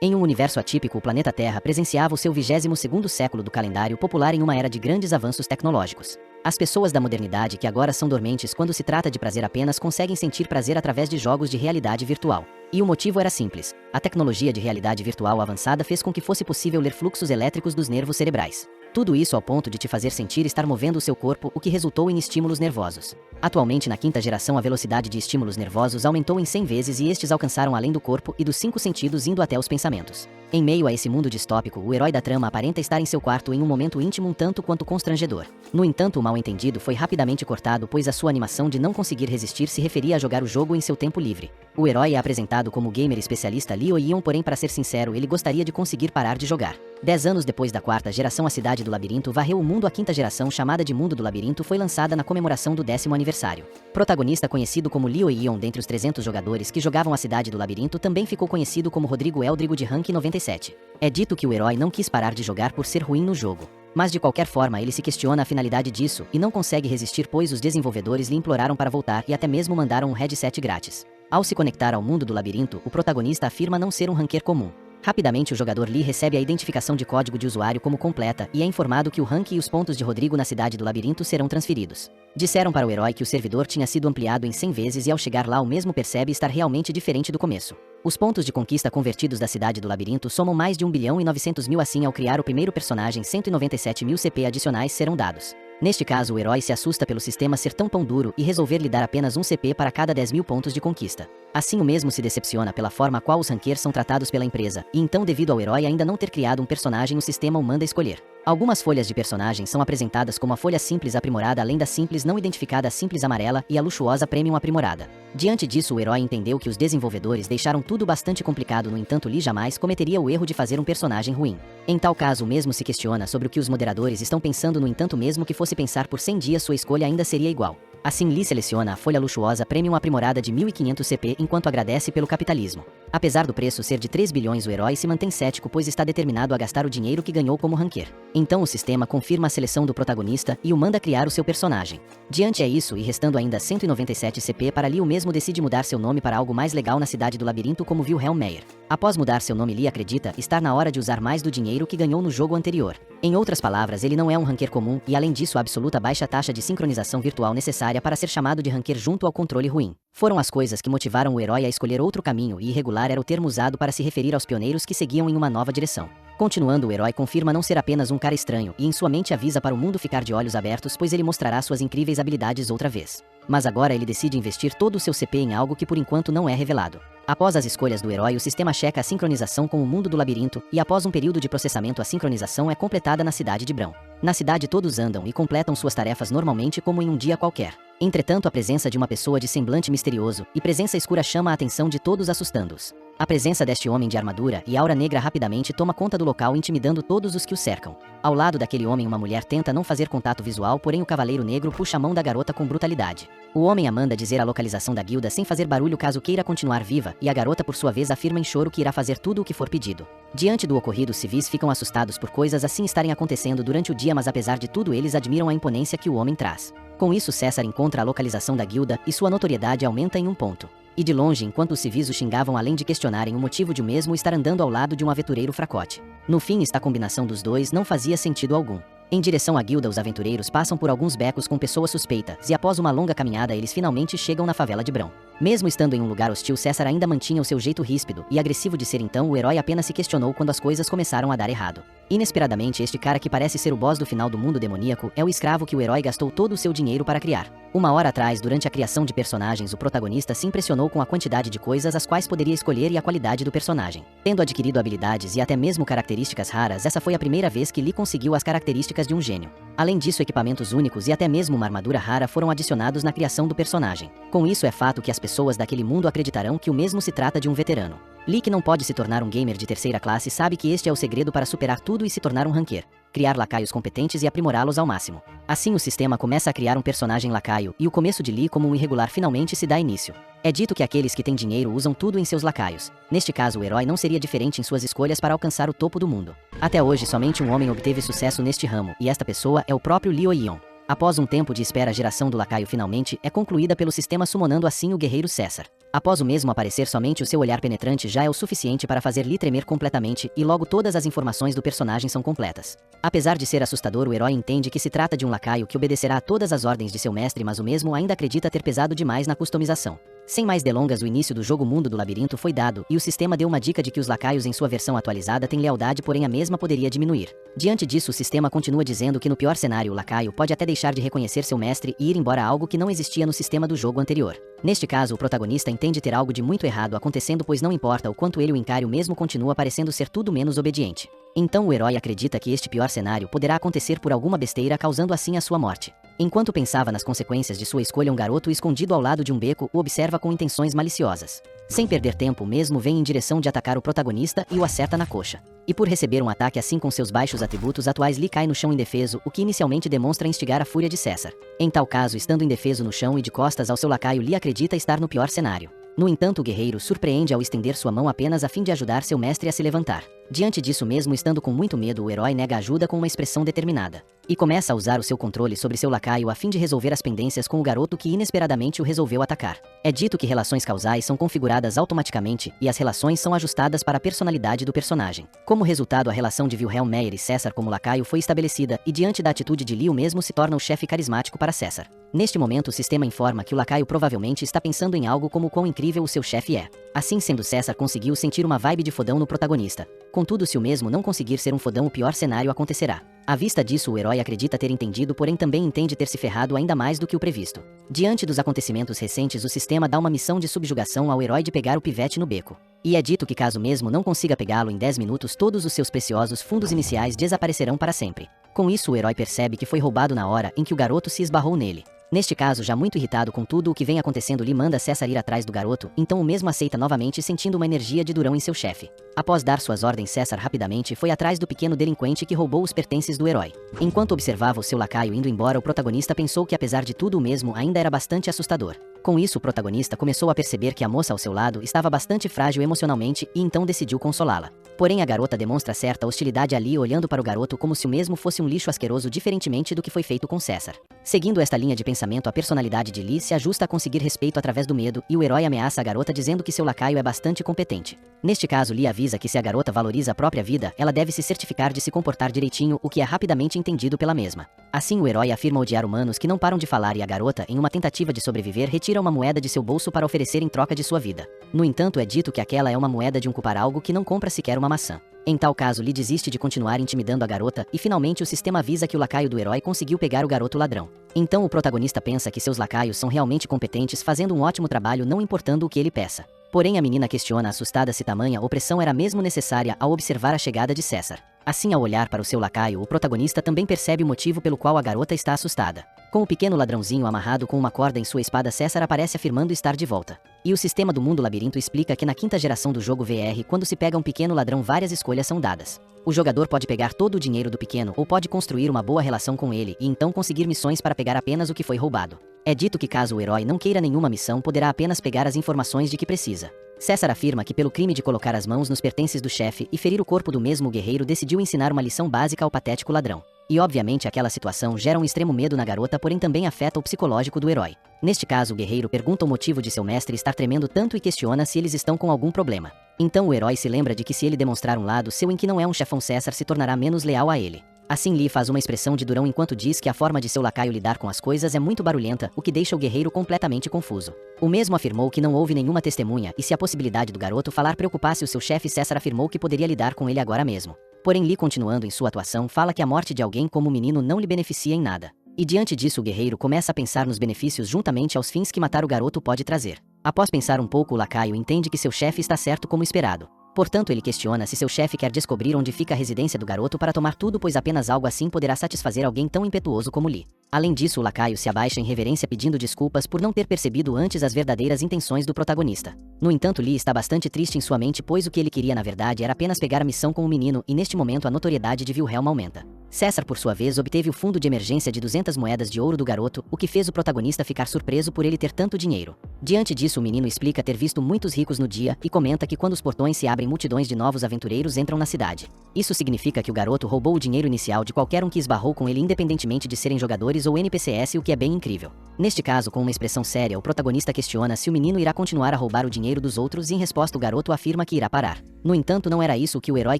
Em um universo atípico, o planeta Terra presenciava o seu 22º século do calendário popular em uma era de grandes avanços tecnológicos. As pessoas da modernidade que agora são dormentes quando se trata de prazer apenas conseguem sentir prazer através de jogos de realidade virtual. E o motivo era simples. A tecnologia de realidade virtual avançada fez com que fosse possível ler fluxos elétricos dos nervos cerebrais. Tudo isso ao ponto de te fazer sentir estar movendo o seu corpo, o que resultou em estímulos nervosos. Atualmente, na quinta geração, a velocidade de estímulos nervosos aumentou em 100 vezes e estes alcançaram além do corpo e dos 5 sentidos indo até os pensamentos. Em meio a esse mundo distópico, o herói da trama aparenta estar em seu quarto em um momento íntimo um tanto quanto constrangedor. No entanto, o mal-entendido foi rapidamente cortado, pois a sua animação de não conseguir resistir se referia a jogar o jogo em seu tempo livre. O herói é apresentado como o gamer especialista Leo Ion, porém, para ser sincero, ele gostaria de conseguir parar de jogar. 10 anos depois da quarta geração, a Cidade do Labirinto varreu o mundo. A quinta geração, chamada de Mundo do Labirinto, foi lançada na comemoração do 10º aniversário. Protagonista conhecido como Leo Ion dentre os 300 jogadores que jogavam a Cidade do Labirinto, também ficou conhecido como Rodrigo Eldrigo de rank 97. É dito que o herói não quis parar de jogar por ser ruim no jogo. Mas de qualquer forma ele se questiona a finalidade disso e não consegue resistir, pois os desenvolvedores lhe imploraram para voltar e até mesmo mandaram um headset grátis. Ao se conectar ao mundo do labirinto, o protagonista afirma não ser um ranqueiro comum. Rapidamente o jogador Lee recebe a identificação de código de usuário como completa e é informado que o rank e os pontos de Rodrigo na Cidade do Labirinto serão transferidos. Disseram para o herói que o servidor tinha sido ampliado em 100 vezes e ao chegar lá o mesmo percebe estar realmente diferente do começo. Os pontos de conquista convertidos da Cidade do Labirinto somam mais de 1.900.000. Assim, ao criar o primeiro personagem, 197.000 CP adicionais serão dados. Neste caso, o herói se assusta pelo sistema ser tão pão duro e resolver lhe dar apenas 1 CP para cada 10.000 pontos de conquista. Assim, o mesmo se decepciona pela forma a qual os rankers são tratados pela empresa, e então, devido ao herói ainda não ter criado um personagem, o sistema o manda escolher. Algumas folhas de personagem são apresentadas como a folha simples aprimorada, além da simples não identificada, a simples amarela e a luxuosa premium aprimorada. Diante disso, o herói entendeu que os desenvolvedores deixaram tudo bastante complicado. No entanto, Lee jamais cometeria o erro de fazer um personagem ruim. Em tal caso, o mesmo se questiona sobre o que os moderadores estão pensando. No entanto, mesmo que fosse pensar por 100 dias, sua escolha ainda seria igual. Assim, Lee seleciona a folha luxuosa premium aprimorada de 1.500 CP enquanto agradece pelo capitalismo. Apesar do preço ser de 3 bilhões, o herói se mantém cético, pois está determinado a gastar o dinheiro que ganhou como ranqueiro. Então o sistema confirma a seleção do protagonista e o manda criar o seu personagem. Diante é isso, e restando ainda 197 CP para Lee, o mesmo decide mudar seu nome para algo mais legal na Cidade do Labirinto, como Wilhelm Meyer. Após mudar seu nome, Lee acredita estar na hora de usar mais do dinheiro que ganhou no jogo anterior. Em outras palavras, ele não é um ranqueiro comum e, além disso, a absoluta baixa taxa de sincronização virtual necessária para ser chamado de ranqueiro junto ao controle ruim foram as coisas que motivaram o herói a escolher outro caminho, e irregular era o termo usado para se referir aos pioneiros que seguiam em uma nova direção. Continuando, o herói confirma não ser apenas um cara estranho e em sua mente avisa para o mundo ficar de olhos abertos, pois ele mostrará suas incríveis habilidades outra vez. Mas agora ele decide investir todo o seu CP em algo que por enquanto não é revelado. Após as escolhas do herói, o sistema checa a sincronização com o mundo do labirinto e, após um período de processamento, a sincronização é completada na cidade de Brão. Na cidade, todos andam e completam suas tarefas normalmente como em um dia qualquer. Entretanto, a presença de uma pessoa de semblante misterioso e presença escura chama a atenção de todos, assustando-os. A presença deste homem de armadura e aura negra rapidamente toma conta do local, intimidando todos os que o cercam. Ao lado daquele homem, uma mulher tenta não fazer contato visual, porém o cavaleiro negro puxa a mão da garota com brutalidade. O homem a manda dizer a localização da guilda sem fazer barulho caso queira continuar viva, e a garota por sua vez afirma em choro que irá fazer tudo o que for pedido. Diante do ocorrido, os civis ficam assustados por coisas assim estarem acontecendo durante o dia, mas apesar de tudo eles admiram a imponência que o homem traz. Com isso, César encontra a localização da guilda e sua notoriedade aumenta em um ponto. E de longe, enquanto os civis o xingavam, além de questionarem o motivo de o mesmo estar andando ao lado de um aventureiro fracote. No fim, esta combinação dos dois não fazia sentido algum. Em direção à guilda, os aventureiros passam por alguns becos com pessoas suspeitas e após uma longa caminhada eles finalmente chegam na favela de Brão. Mesmo estando em um lugar hostil, César ainda mantinha o seu jeito ríspido e agressivo de ser, então o herói apenas se questionou quando as coisas começaram a dar errado. Inesperadamente, este cara que parece ser o boss do final do mundo demoníaco é o escravo que o herói gastou todo o seu dinheiro para criar. Uma hora atrás, durante a criação de personagens, o protagonista se impressionou com a quantidade de coisas as quais poderia escolher e a qualidade do personagem. Tendo adquirido habilidades e até mesmo características raras, essa foi a primeira vez que Lee conseguiu as características de um gênio. Além disso, equipamentos únicos e até mesmo uma armadura rara foram adicionados na criação do personagem. Com isso, é fato que as pessoas daquele mundo acreditarão que o mesmo se trata de um veterano. Lee, que não pode se tornar um gamer de terceira classe, sabe que este é o segredo para superar tudo e se tornar um ranqueiro. Criar lacaios competentes e aprimorá-los ao máximo. Assim, o sistema começa a criar um personagem lacaio, e o começo de Lee como um irregular finalmente se dá início. É dito que aqueles que têm dinheiro usam tudo em seus lacaios. Neste caso, o herói não seria diferente em suas escolhas para alcançar o topo do mundo. Até hoje, somente um homem obteve sucesso neste ramo, e esta pessoa é o próprio Leo Ion. Após um tempo de espera, a geração do lacaio finalmente é concluída pelo sistema, summonando assim o guerreiro César. Após o mesmo aparecer, somente o seu olhar penetrante já é o suficiente para fazer Lee tremer completamente, e logo todas as informações do personagem são completas. Apesar de ser assustador, o herói entende que se trata de um lacaio que obedecerá a todas as ordens de seu mestre, mas o mesmo ainda acredita ter pesado demais na customização. Sem mais delongas, o início do jogo Mundo do Labirinto foi dado, e o sistema deu uma dica de que os lacaios em sua versão atualizada têm lealdade, porém a mesma poderia diminuir. Diante disso, o sistema continua dizendo que no pior cenário o lacaio pode até deixar de reconhecer seu mestre e ir embora, algo que não existia no sistema do jogo anterior. Neste caso, o protagonista entende ter algo de muito errado acontecendo, pois não importa o quanto ele o encare, o mesmo continua parecendo ser tudo menos obediente. Então o herói acredita que este pior cenário poderá acontecer por alguma besteira, causando assim a sua morte. Enquanto pensava nas consequências de sua escolha, um garoto escondido ao lado de um beco o observa com intenções maliciosas. Sem perder tempo, o mesmo vem em direção de atacar o protagonista e o acerta na coxa. E por receber um ataque assim com seus baixos atributos atuais, Lee cai no chão indefeso, o que inicialmente demonstra instigar a fúria de César. Em tal caso, estando indefeso no chão e de costas ao seu lacaio, Lee acredita estar no pior cenário. No entanto, o guerreiro surpreende ao estender sua mão apenas a fim de ajudar seu mestre a se levantar. Diante disso, mesmo estando com muito medo, o herói nega ajuda com uma expressão determinada. E começa a usar o seu controle sobre seu lacaio a fim de resolver as pendências com o garoto, que inesperadamente o resolveu atacar. É dito que relações causais são configuradas automaticamente, e as relações são ajustadas para a personalidade do personagem. Como resultado, a relação de Wilhelm Meyer e César como lacaio foi estabelecida, e diante da atitude de Lee, o mesmo se torna o chefe carismático para César. Neste momento, o sistema informa que o lacaio provavelmente está pensando em algo como o quão incrível o seu chefe é. Assim sendo, César conseguiu sentir uma vibe de fodão no protagonista. Contudo, se o mesmo não conseguir ser um fodão, o pior cenário acontecerá. À vista disso, o herói acredita ter entendido, porém também entende ter se ferrado ainda mais do que o previsto. Diante dos acontecimentos recentes, o sistema dá uma missão de subjugação ao herói de pegar o pivete no beco. E é dito que caso mesmo não consiga pegá-lo em 10 minutos, todos os seus preciosos fundos iniciais desaparecerão para sempre. Com isso, o herói percebe que foi roubado na hora em que o garoto se esbarrou nele. Neste caso, já muito irritado com tudo o que vem acontecendo, Lee manda César ir atrás do garoto, então o mesmo aceita novamente, sentindo uma energia de durão em seu chefe. Após dar suas ordens, César rapidamente foi atrás do pequeno delinquente que roubou os pertences do herói. Enquanto observava o seu lacaio indo embora, o protagonista pensou que apesar de tudo o mesmo ainda era bastante assustador. Com isso, o protagonista começou a perceber que a moça ao seu lado estava bastante frágil emocionalmente e então decidiu consolá-la. Porém, a garota demonstra certa hostilidade ali, olhando para o garoto como se o mesmo fosse um lixo asqueroso, diferentemente do que foi feito com César. Seguindo esta linha de pensamento, a personalidade de Lee se ajusta a conseguir respeito através do medo, e o herói ameaça a garota dizendo que seu lacaio é bastante competente. Neste caso, Lee avisa que se a garota valoriza a própria vida, ela deve se certificar de se comportar direitinho, o que é rapidamente entendido pela mesma. Assim, o herói afirma odiar humanos que não param de falar, e a garota, em uma tentativa de sobreviver, retira uma moeda de seu bolso para oferecer em troca de sua vida. No entanto, é dito que aquela é uma moeda de um cupar, algo que não compra sequer uma maçã. Em tal caso, Lee desiste de continuar intimidando a garota, e finalmente o sistema avisa que o lacaio do herói conseguiu pegar o garoto ladrão. Então o protagonista pensa que seus lacaios são realmente competentes, fazendo um ótimo trabalho não importando o que ele peça. Porém, a menina questiona assustada se tamanha opressão era mesmo necessária ao observar a chegada de César. Assim, ao olhar para o seu lacaio, o protagonista também percebe o motivo pelo qual a garota está assustada. Com o pequeno ladrãozinho amarrado com uma corda em sua espada, César aparece afirmando estar de volta. E o sistema do Mundo Labirinto explica que na quinta geração do jogo VR, quando se pega um pequeno ladrão, várias escolhas são dadas. O jogador pode pegar todo o dinheiro do pequeno ou pode construir uma boa relação com ele e então conseguir missões para pegar apenas o que foi roubado. É dito que caso o herói não queira nenhuma missão, poderá apenas pegar as informações de que precisa. César afirma que pelo crime de colocar as mãos nos pertences do chefe e ferir o corpo do mesmo, o guerreiro decidiu ensinar uma lição básica ao patético ladrão. E obviamente aquela situação gera um extremo medo na garota, porém também afeta o psicológico do herói. Neste caso, o guerreiro pergunta o motivo de seu mestre estar tremendo tanto e questiona se eles estão com algum problema. Então o herói se lembra de que se ele demonstrar um lado seu em que não é um chefão, César se tornará menos leal a ele. Assim, Lee faz uma expressão de durão enquanto diz que a forma de seu lacaio lidar com as coisas é muito barulhenta, o que deixa o guerreiro completamente confuso. O mesmo afirmou que não houve nenhuma testemunha e se a possibilidade do garoto falar preocupasse o seu chefe, César afirmou que poderia lidar com ele agora mesmo. Porém, Lee, continuando em sua atuação, fala que a morte de alguém como o menino não lhe beneficia em nada. E diante disso, o guerreiro começa a pensar nos benefícios juntamente aos fins que matar o garoto pode trazer. Após pensar um pouco, o lacaio entende que seu chefe está certo como esperado. Portanto, ele questiona se seu chefe quer descobrir onde fica a residência do garoto para tomar tudo, pois apenas algo assim poderá satisfazer alguém tão impetuoso como Lee. Além disso, o lacaio se abaixa em reverência pedindo desculpas por não ter percebido antes as verdadeiras intenções do protagonista. No entanto, Lee está bastante triste em sua mente, pois o que ele queria na verdade era apenas pegar a missão com o menino, e neste momento a notoriedade de Wilhelm aumenta. César, por sua vez, obteve o fundo de emergência de 200 moedas de ouro do garoto, o que fez o protagonista ficar surpreso por ele ter tanto dinheiro. Diante disso, o menino explica ter visto muitos ricos no dia e comenta que quando os portões se abrem, multidões de novos aventureiros entram na cidade. Isso significa que o garoto roubou o dinheiro inicial de qualquer um que esbarrou com ele, independentemente de serem jogadores ou NPCs, o que é bem incrível. Neste caso, com uma expressão séria, o protagonista questiona se o menino irá continuar a roubar o dinheiro dos outros e em resposta o garoto afirma que irá parar. No entanto, não era isso que o herói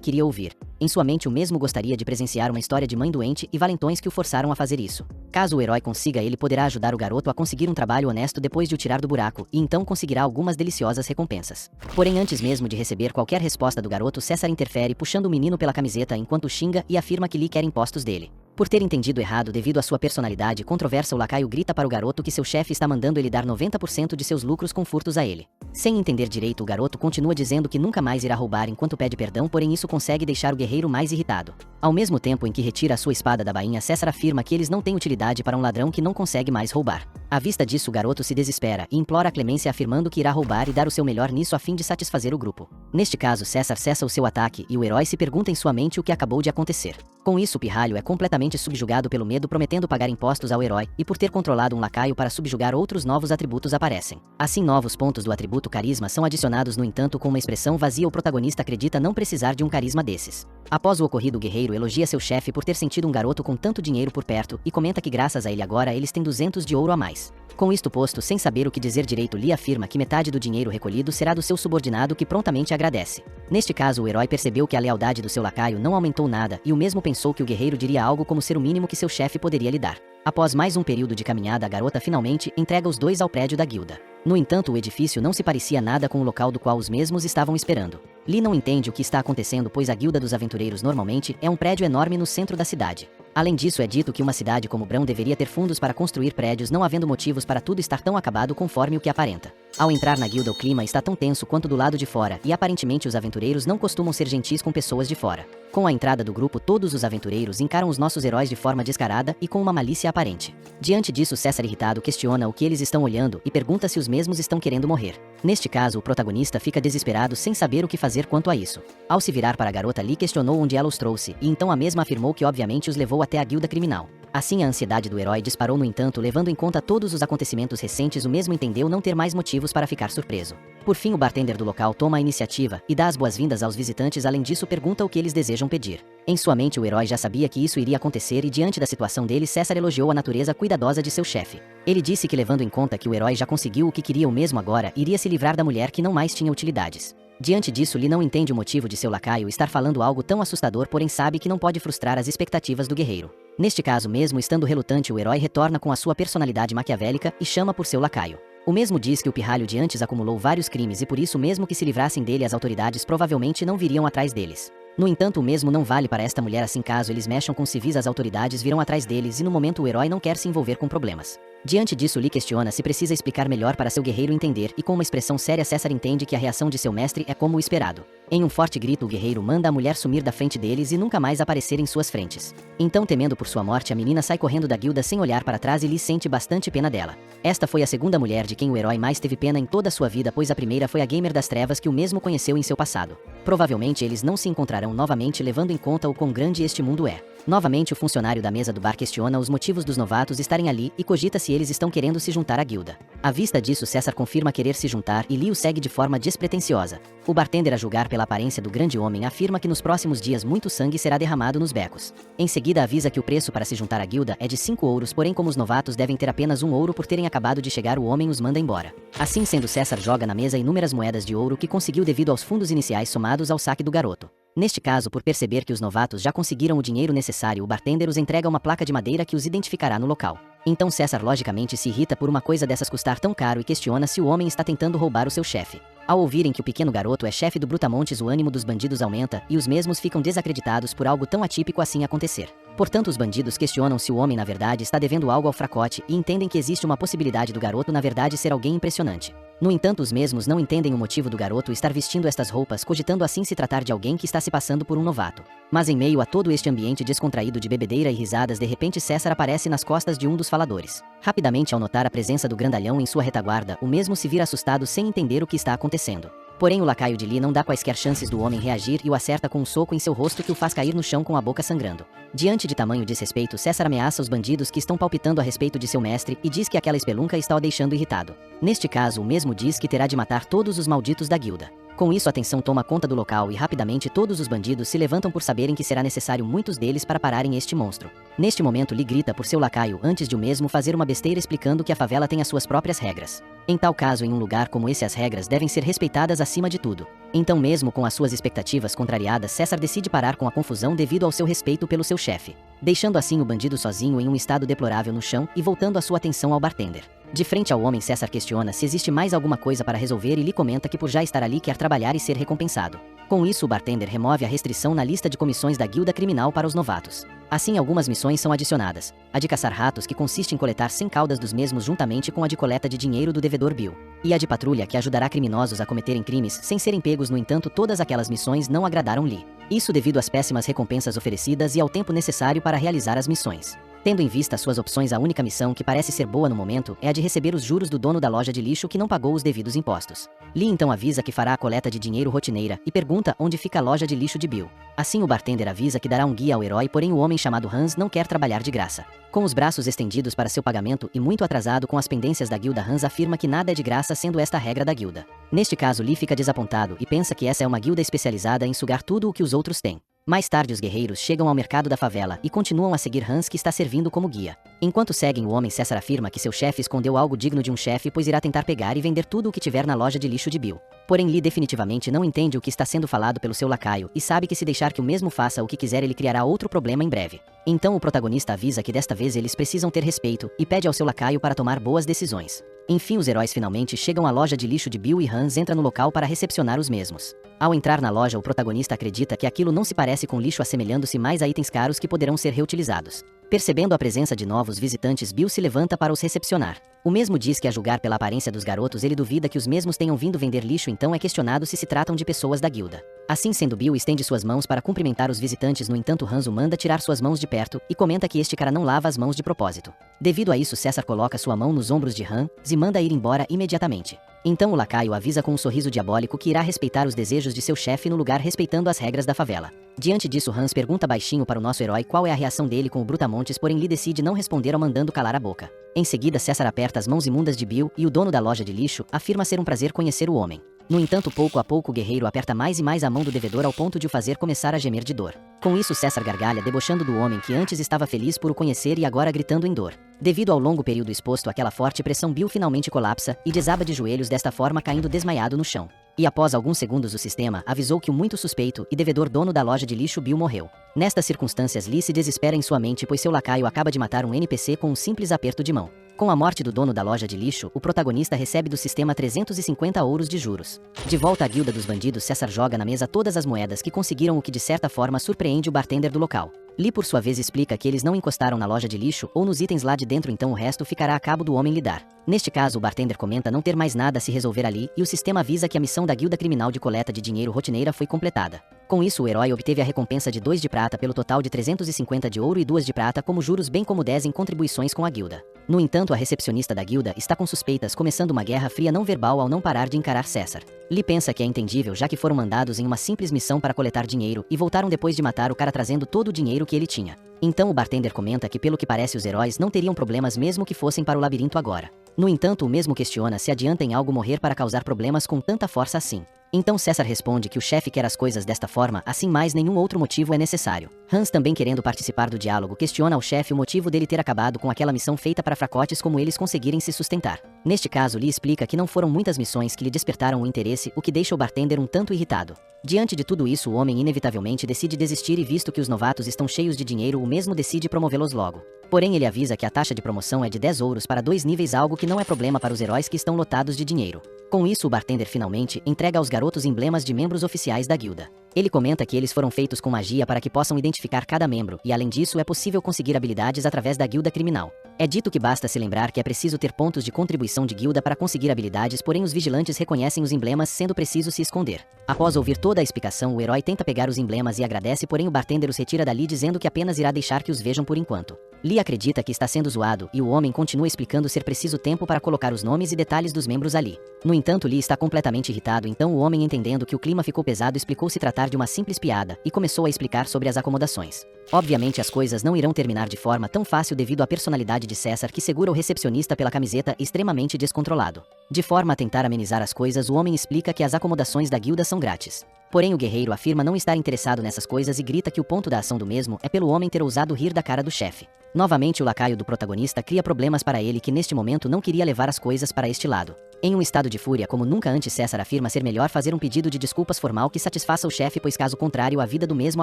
queria ouvir. Em sua mente, o mesmo gostaria de presenciar uma história de mãe doente e valentões que o forçaram a fazer isso. Caso o herói consiga, ele poderá ajudar o garoto a conseguir um trabalho honesto depois de o tirar do buraco, e então conseguirá algumas deliciosas recompensas. Porém, antes mesmo de receber qualquer resposta do garoto, César interfere puxando o menino pela camiseta enquanto xinga e afirma que lhe quer impostos dele. Por ter entendido errado devido à sua personalidade controversa, o lacaio grita para o garoto que seu chefe está mandando ele dar 90% de seus lucros com furtos a ele. Sem entender direito, o garoto continua dizendo que nunca mais irá roubar enquanto pede perdão, porém isso consegue deixar o guerreiro mais irritado. Ao mesmo tempo em que retira a sua espada da bainha, César afirma que eles não têm utilidade para um ladrão que não consegue mais roubar. À vista disso, o garoto se desespera e implora a clemência, afirmando que irá roubar e dar o seu melhor nisso a fim de satisfazer o grupo. Neste caso, César cessa o seu ataque e o herói se pergunta em sua mente o que acabou de acontecer. Com isso, o pirralho é completamente subjugado pelo medo, prometendo pagar impostos ao herói, e por ter controlado um lacaio para subjugar outros, novos atributos aparecem. Assim, novos pontos do atributo carisma são adicionados. No entanto, com uma expressão vazia, o protagonista acredita não precisar de um carisma desses. Após o ocorrido, o guerreiro elogia seu chefe por ter sentido um garoto com tanto dinheiro por perto e comenta que graças a ele agora eles têm 200 de ouro a mais. Com isto posto, sem saber o que dizer direito, Lee afirma que metade do dinheiro recolhido será do seu subordinado, que prontamente agradece. Neste caso, o herói percebeu que a lealdade do seu lacaio não aumentou nada e o mesmo pensou que o guerreiro diria algo como ser o mínimo que seu chefe poderia lhe dar. Após mais um período de caminhada, a garota finalmente entrega os dois ao prédio da guilda. No entanto, o edifício não se parecia nada com o local do qual os mesmos estavam esperando. Lee não entende o que está acontecendo, pois a Guilda dos Aventureiros normalmente é um prédio enorme no centro da cidade. Além disso, é dito que uma cidade como Brão deveria ter fundos para construir prédios, não havendo motivos para tudo estar tão acabado conforme o que aparenta. Ao entrar na guilda, o clima está tão tenso quanto do lado de fora, e aparentemente os aventureiros não costumam ser gentis com pessoas de fora. Com a entrada do grupo, todos os aventureiros encaram os nossos heróis de forma descarada e com uma malícia aparente. Diante disso, César, irritado, questiona o que eles estão olhando e pergunta se os mesmos estão querendo morrer. Neste caso, o protagonista fica desesperado sem saber o que fazer quanto a isso. Ao se virar para a garota, Lee questionou onde ela os trouxe, e então a mesma afirmou que obviamente os levou até a guilda criminal. Assim, a ansiedade do herói disparou. No entanto, levando em conta todos os acontecimentos recentes, o mesmo entendeu não ter mais motivos para ficar surpreso. Por fim, o bartender do local toma a iniciativa e dá as boas-vindas aos visitantes. Além disso, pergunta o que eles desejam pedir. Em sua mente, o herói já sabia que isso iria acontecer e, diante da situação dele, César elogiou a natureza cuidadosa de seu chefe. Ele disse que, levando em conta que o herói já conseguiu o que queria, o mesmo agora iria se livrar da mulher que não mais tinha utilidades. Diante disso, Lee não entende o motivo de seu lacaio estar falando algo tão assustador, porém sabe que não pode frustrar as expectativas do guerreiro. Neste caso, mesmo estando relutante, o herói retorna com a sua personalidade maquiavélica e chama por seu lacaio. O mesmo diz que o pirralho de antes acumulou vários crimes e por isso, mesmo que se livrassem dele, as autoridades provavelmente não viriam atrás deles. No entanto, o mesmo não vale para esta mulher. Assim, caso eles mexam com civis, as autoridades virão atrás deles e no momento o herói não quer se envolver com problemas. Diante disso, Lee questiona se precisa explicar melhor para seu guerreiro entender, e com uma expressão séria, César entende que a reação de seu mestre é como o esperado. Em um forte grito, o guerreiro manda a mulher sumir da frente deles e nunca mais aparecer em suas frentes. Então, temendo por sua morte, a menina sai correndo da guilda sem olhar para trás e Lee sente bastante pena dela. Esta foi a segunda mulher de quem o herói mais teve pena em toda a sua vida, pois a primeira foi a Gamer das Trevas, que o mesmo conheceu em seu passado. Provavelmente eles não se encontrarão novamente, levando em conta o quão grande este mundo é. Novamente, o funcionário da mesa do bar questiona os motivos dos novatos estarem ali e cogita se eles estão querendo se juntar à guilda. À vista disso, César confirma querer se juntar e Lee o segue de forma despretensiosa. O bartender, a julgar pela aparência do grande homem, afirma que nos próximos dias muito sangue será derramado nos becos. Em seguida, avisa que o preço para se juntar à guilda é de 5 ouros, porém como os novatos devem ter apenas 1 ouro por terem acabado de chegar, o homem os manda embora. Assim sendo, César joga na mesa inúmeras moedas de ouro que conseguiu devido aos fundos iniciais somados ao saque do garoto. Neste caso, por perceber que os novatos já conseguiram o dinheiro necessário, o bartender os entrega uma placa de madeira que os identificará no local. Então César logicamente se irrita por uma coisa dessas custar tão caro e questiona se o homem está tentando roubar o seu chefe. Ao ouvirem que o pequeno garoto é chefe do Brutamontes, o ânimo dos bandidos aumenta e os mesmos ficam desacreditados por algo tão atípico assim acontecer. Portanto, os bandidos questionam se o homem na verdade está devendo algo ao fracote e entendem que existe uma possibilidade do garoto na verdade ser alguém impressionante. No entanto, os mesmos não entendem o motivo do garoto estar vestindo estas roupas, cogitando assim se tratar de alguém que está se passando por um novato. Mas em meio a todo este ambiente descontraído de bebedeira e risadas, de repente César aparece nas costas de um dos faladores. Rapidamente, ao notar a presença do grandalhão em sua retaguarda, o mesmo se vira assustado sem entender o que está acontecendo. Porém, o lacaio de Lee não dá quaisquer chances do homem reagir e o acerta com um soco em seu rosto que o faz cair no chão com a boca sangrando. Diante de tamanho desrespeito, César ameaça os bandidos que estão palpitando a respeito de seu mestre e diz que aquela espelunca está o deixando irritado. Neste caso, o mesmo diz que terá de matar todos os malditos da guilda. Com isso a tensão toma conta do local e rapidamente todos os bandidos se levantam por saberem que será necessário muitos deles para pararem este monstro. Neste momento Lee grita por seu lacaio antes de o mesmo fazer uma besteira explicando que a favela tem as suas próprias regras. Em tal caso, em um lugar como esse as regras devem ser respeitadas acima de tudo. Então mesmo com as suas expectativas contrariadas, César decide parar com a confusão devido ao seu respeito pelo seu chefe, deixando assim o bandido sozinho em um estado deplorável no chão e voltando a sua atenção ao bartender. De frente ao homem, César questiona se existe mais alguma coisa para resolver e lhe comenta que por já estar ali quer trabalhar e ser recompensado. Com isso o bartender remove a restrição na lista de comissões da guilda criminal para os novatos. Assim algumas missões são adicionadas. A de caçar ratos, que consiste em coletar 100 caudas dos mesmos juntamente com a de coleta de dinheiro do devedor Bill. E a de patrulha, que ajudará criminosos a cometerem crimes sem serem pegos. No entanto, todas aquelas missões não agradaram Lee. Isso devido às péssimas recompensas oferecidas e ao tempo necessário para realizar as missões. Tendo em vista suas opções, a única missão que parece ser boa no momento é a de receber os juros do dono da loja de lixo que não pagou os devidos impostos. Lee então avisa que fará a coleta de dinheiro rotineira e pergunta onde fica a loja de lixo de Bill. Assim o bartender avisa que dará um guia ao herói, porém o homem chamado Hans não quer trabalhar de graça. Com os braços estendidos para seu pagamento e muito atrasado com as pendências da guilda, Hans afirma que nada é de graça, sendo esta a regra da guilda. Neste caso Lee fica desapontado e pensa que essa é uma guilda especializada em sugar tudo o que os outros têm. Mais tarde os guerreiros chegam ao mercado da favela e continuam a seguir Hans, que está servindo como guia. Enquanto seguem o homem, César afirma que seu chefe escondeu algo digno de um chefe, pois irá tentar pegar e vender tudo o que tiver na loja de lixo de Bill. Porém Lee definitivamente não entende o que está sendo falado pelo seu lacaio e sabe que se deixar que o mesmo faça o que quiser ele criará outro problema em breve. Então o protagonista avisa que desta vez eles precisam ter respeito e pede ao seu lacaio para tomar boas decisões. Enfim, os heróis finalmente chegam à loja de lixo de Bill e Hans entra no local para recepcionar os mesmos. Ao entrar na loja, o protagonista acredita que aquilo não se parece com lixo, assemelhando-se mais a itens caros que poderão ser reutilizados. Percebendo a presença de novos visitantes, Bill se levanta para os recepcionar. O mesmo diz que, a julgar pela aparência dos garotos, ele duvida que os mesmos tenham vindo vender lixo, então é questionado se tratam de pessoas da guilda. Assim sendo, Bill estende suas mãos para cumprimentar os visitantes. No entanto, Hans o manda tirar suas mãos de perto e comenta que este cara não lava as mãos de propósito. Devido a isso, César coloca sua mão nos ombros de Hans e manda ir embora imediatamente. Então o lacaio avisa com um sorriso diabólico que irá respeitar os desejos de seu chefe no lugar, respeitando as regras da favela. Diante disso, Hans pergunta baixinho para o nosso herói qual é a reação dele com o Brutamontes, porém Lee decide não responder ao mandando calar a boca. Em seguida, César aperta as mãos imundas de Bill e o dono da loja de lixo afirma ser um prazer conhecer o homem. No entanto, pouco a pouco o guerreiro aperta mais e mais a mão do devedor ao ponto de o fazer começar a gemer de dor. Com isso, César gargalha, debochando do homem que antes estava feliz por o conhecer e agora gritando em dor. Devido ao longo período exposto àquela forte pressão, Bill finalmente colapsa e desaba de joelhos, desta forma caindo desmaiado no chão. E após alguns segundos o sistema avisou que o muito suspeito e devedor dono da loja de lixo Bill morreu. Nestas circunstâncias, Lee se desespera em sua mente, pois seu lacaio acaba de matar um NPC com um simples aperto de mão. Com a morte do dono da loja de lixo, o protagonista recebe do sistema 350 ouros de juros. De volta à guilda dos bandidos, César joga na mesa todas as moedas que conseguiram, o que de certa forma surpreende o bartender do local. Lee por sua vez explica que eles não encostaram na loja de lixo ou nos itens lá de dentro, então o resto ficará a cabo do homem lidar. Neste caso, o bartender comenta não ter mais nada a se resolver ali e o sistema avisa que a missão da guilda criminal de coleta de dinheiro rotineira foi completada. Com isso, o herói obteve a recompensa de 2 de prata pelo total de 350 de ouro e 2 de prata como juros, bem como 10 em contribuições com a guilda. No entanto, a recepcionista da guilda está com suspeitas, começando uma guerra fria não verbal ao não parar de encarar César. Lee pensa que é entendível, já que foram mandados em uma simples missão para coletar dinheiro e voltaram depois de matar o cara trazendo todo o dinheiro que ele tinha. Então o bartender comenta que pelo que parece os heróis não teriam problemas mesmo que fossem para o labirinto agora. No entanto, o mesmo questiona se adianta em algo morrer para causar problemas com tanta força assim. Então César responde que o chefe quer as coisas desta forma, assim mais nenhum outro motivo é necessário. Hans, também querendo participar do diálogo, questiona ao chefe o motivo dele ter acabado com aquela missão feita para fracotes, como eles conseguirem se sustentar. Neste caso, Lee explica que não foram muitas missões que lhe despertaram o interesse, o que deixa o bartender um tanto irritado. Diante de tudo isso, o homem inevitavelmente decide desistir e, visto que os novatos estão cheios de dinheiro, o mesmo decide promovê-los logo. Porém, ele avisa que a taxa de promoção é de 10 ouros para 2 níveis, algo que não é problema para os heróis que estão lotados de dinheiro. Com isso, o bartender finalmente entrega aos garotos emblemas de membros oficiais da guilda. Ele comenta que eles foram feitos com magia para que possam identificar cada membro, e além disso é possível conseguir habilidades através da guilda criminal. É dito que basta se lembrar que é preciso ter pontos de contribuição de guilda para conseguir habilidades, porém os vigilantes reconhecem os emblemas, sendo preciso se esconder. Após ouvir toda a explicação, o herói tenta pegar os emblemas e agradece, porém o bartender os retira dali, dizendo que apenas irá deixar que os vejam por enquanto. Lee acredita que está sendo zoado e o homem continua explicando ser preciso tempo para colocar os nomes e detalhes dos membros ali. No entanto, Lee está completamente irritado, então o homem, entendendo que o clima ficou pesado, explicou se tratar de uma simples piada e começou a explicar sobre as acomodações. Obviamente as coisas não irão terminar de forma tão fácil devido à personalidade de César, que segura o recepcionista pela camiseta extremamente descontrolado. De forma a tentar amenizar as coisas, o homem explica que as acomodações da guilda são grátis. Porém o guerreiro afirma não estar interessado nessas coisas e grita que o ponto da ação do mesmo é pelo homem ter ousado rir da cara do chefe. Novamente o lacaio do protagonista cria problemas para ele, que neste momento não queria levar as coisas para este lado. Em um estado de fúria como nunca antes, César afirma ser melhor fazer um pedido de desculpas formal que satisfaça o chefe, pois caso contrário a vida do mesmo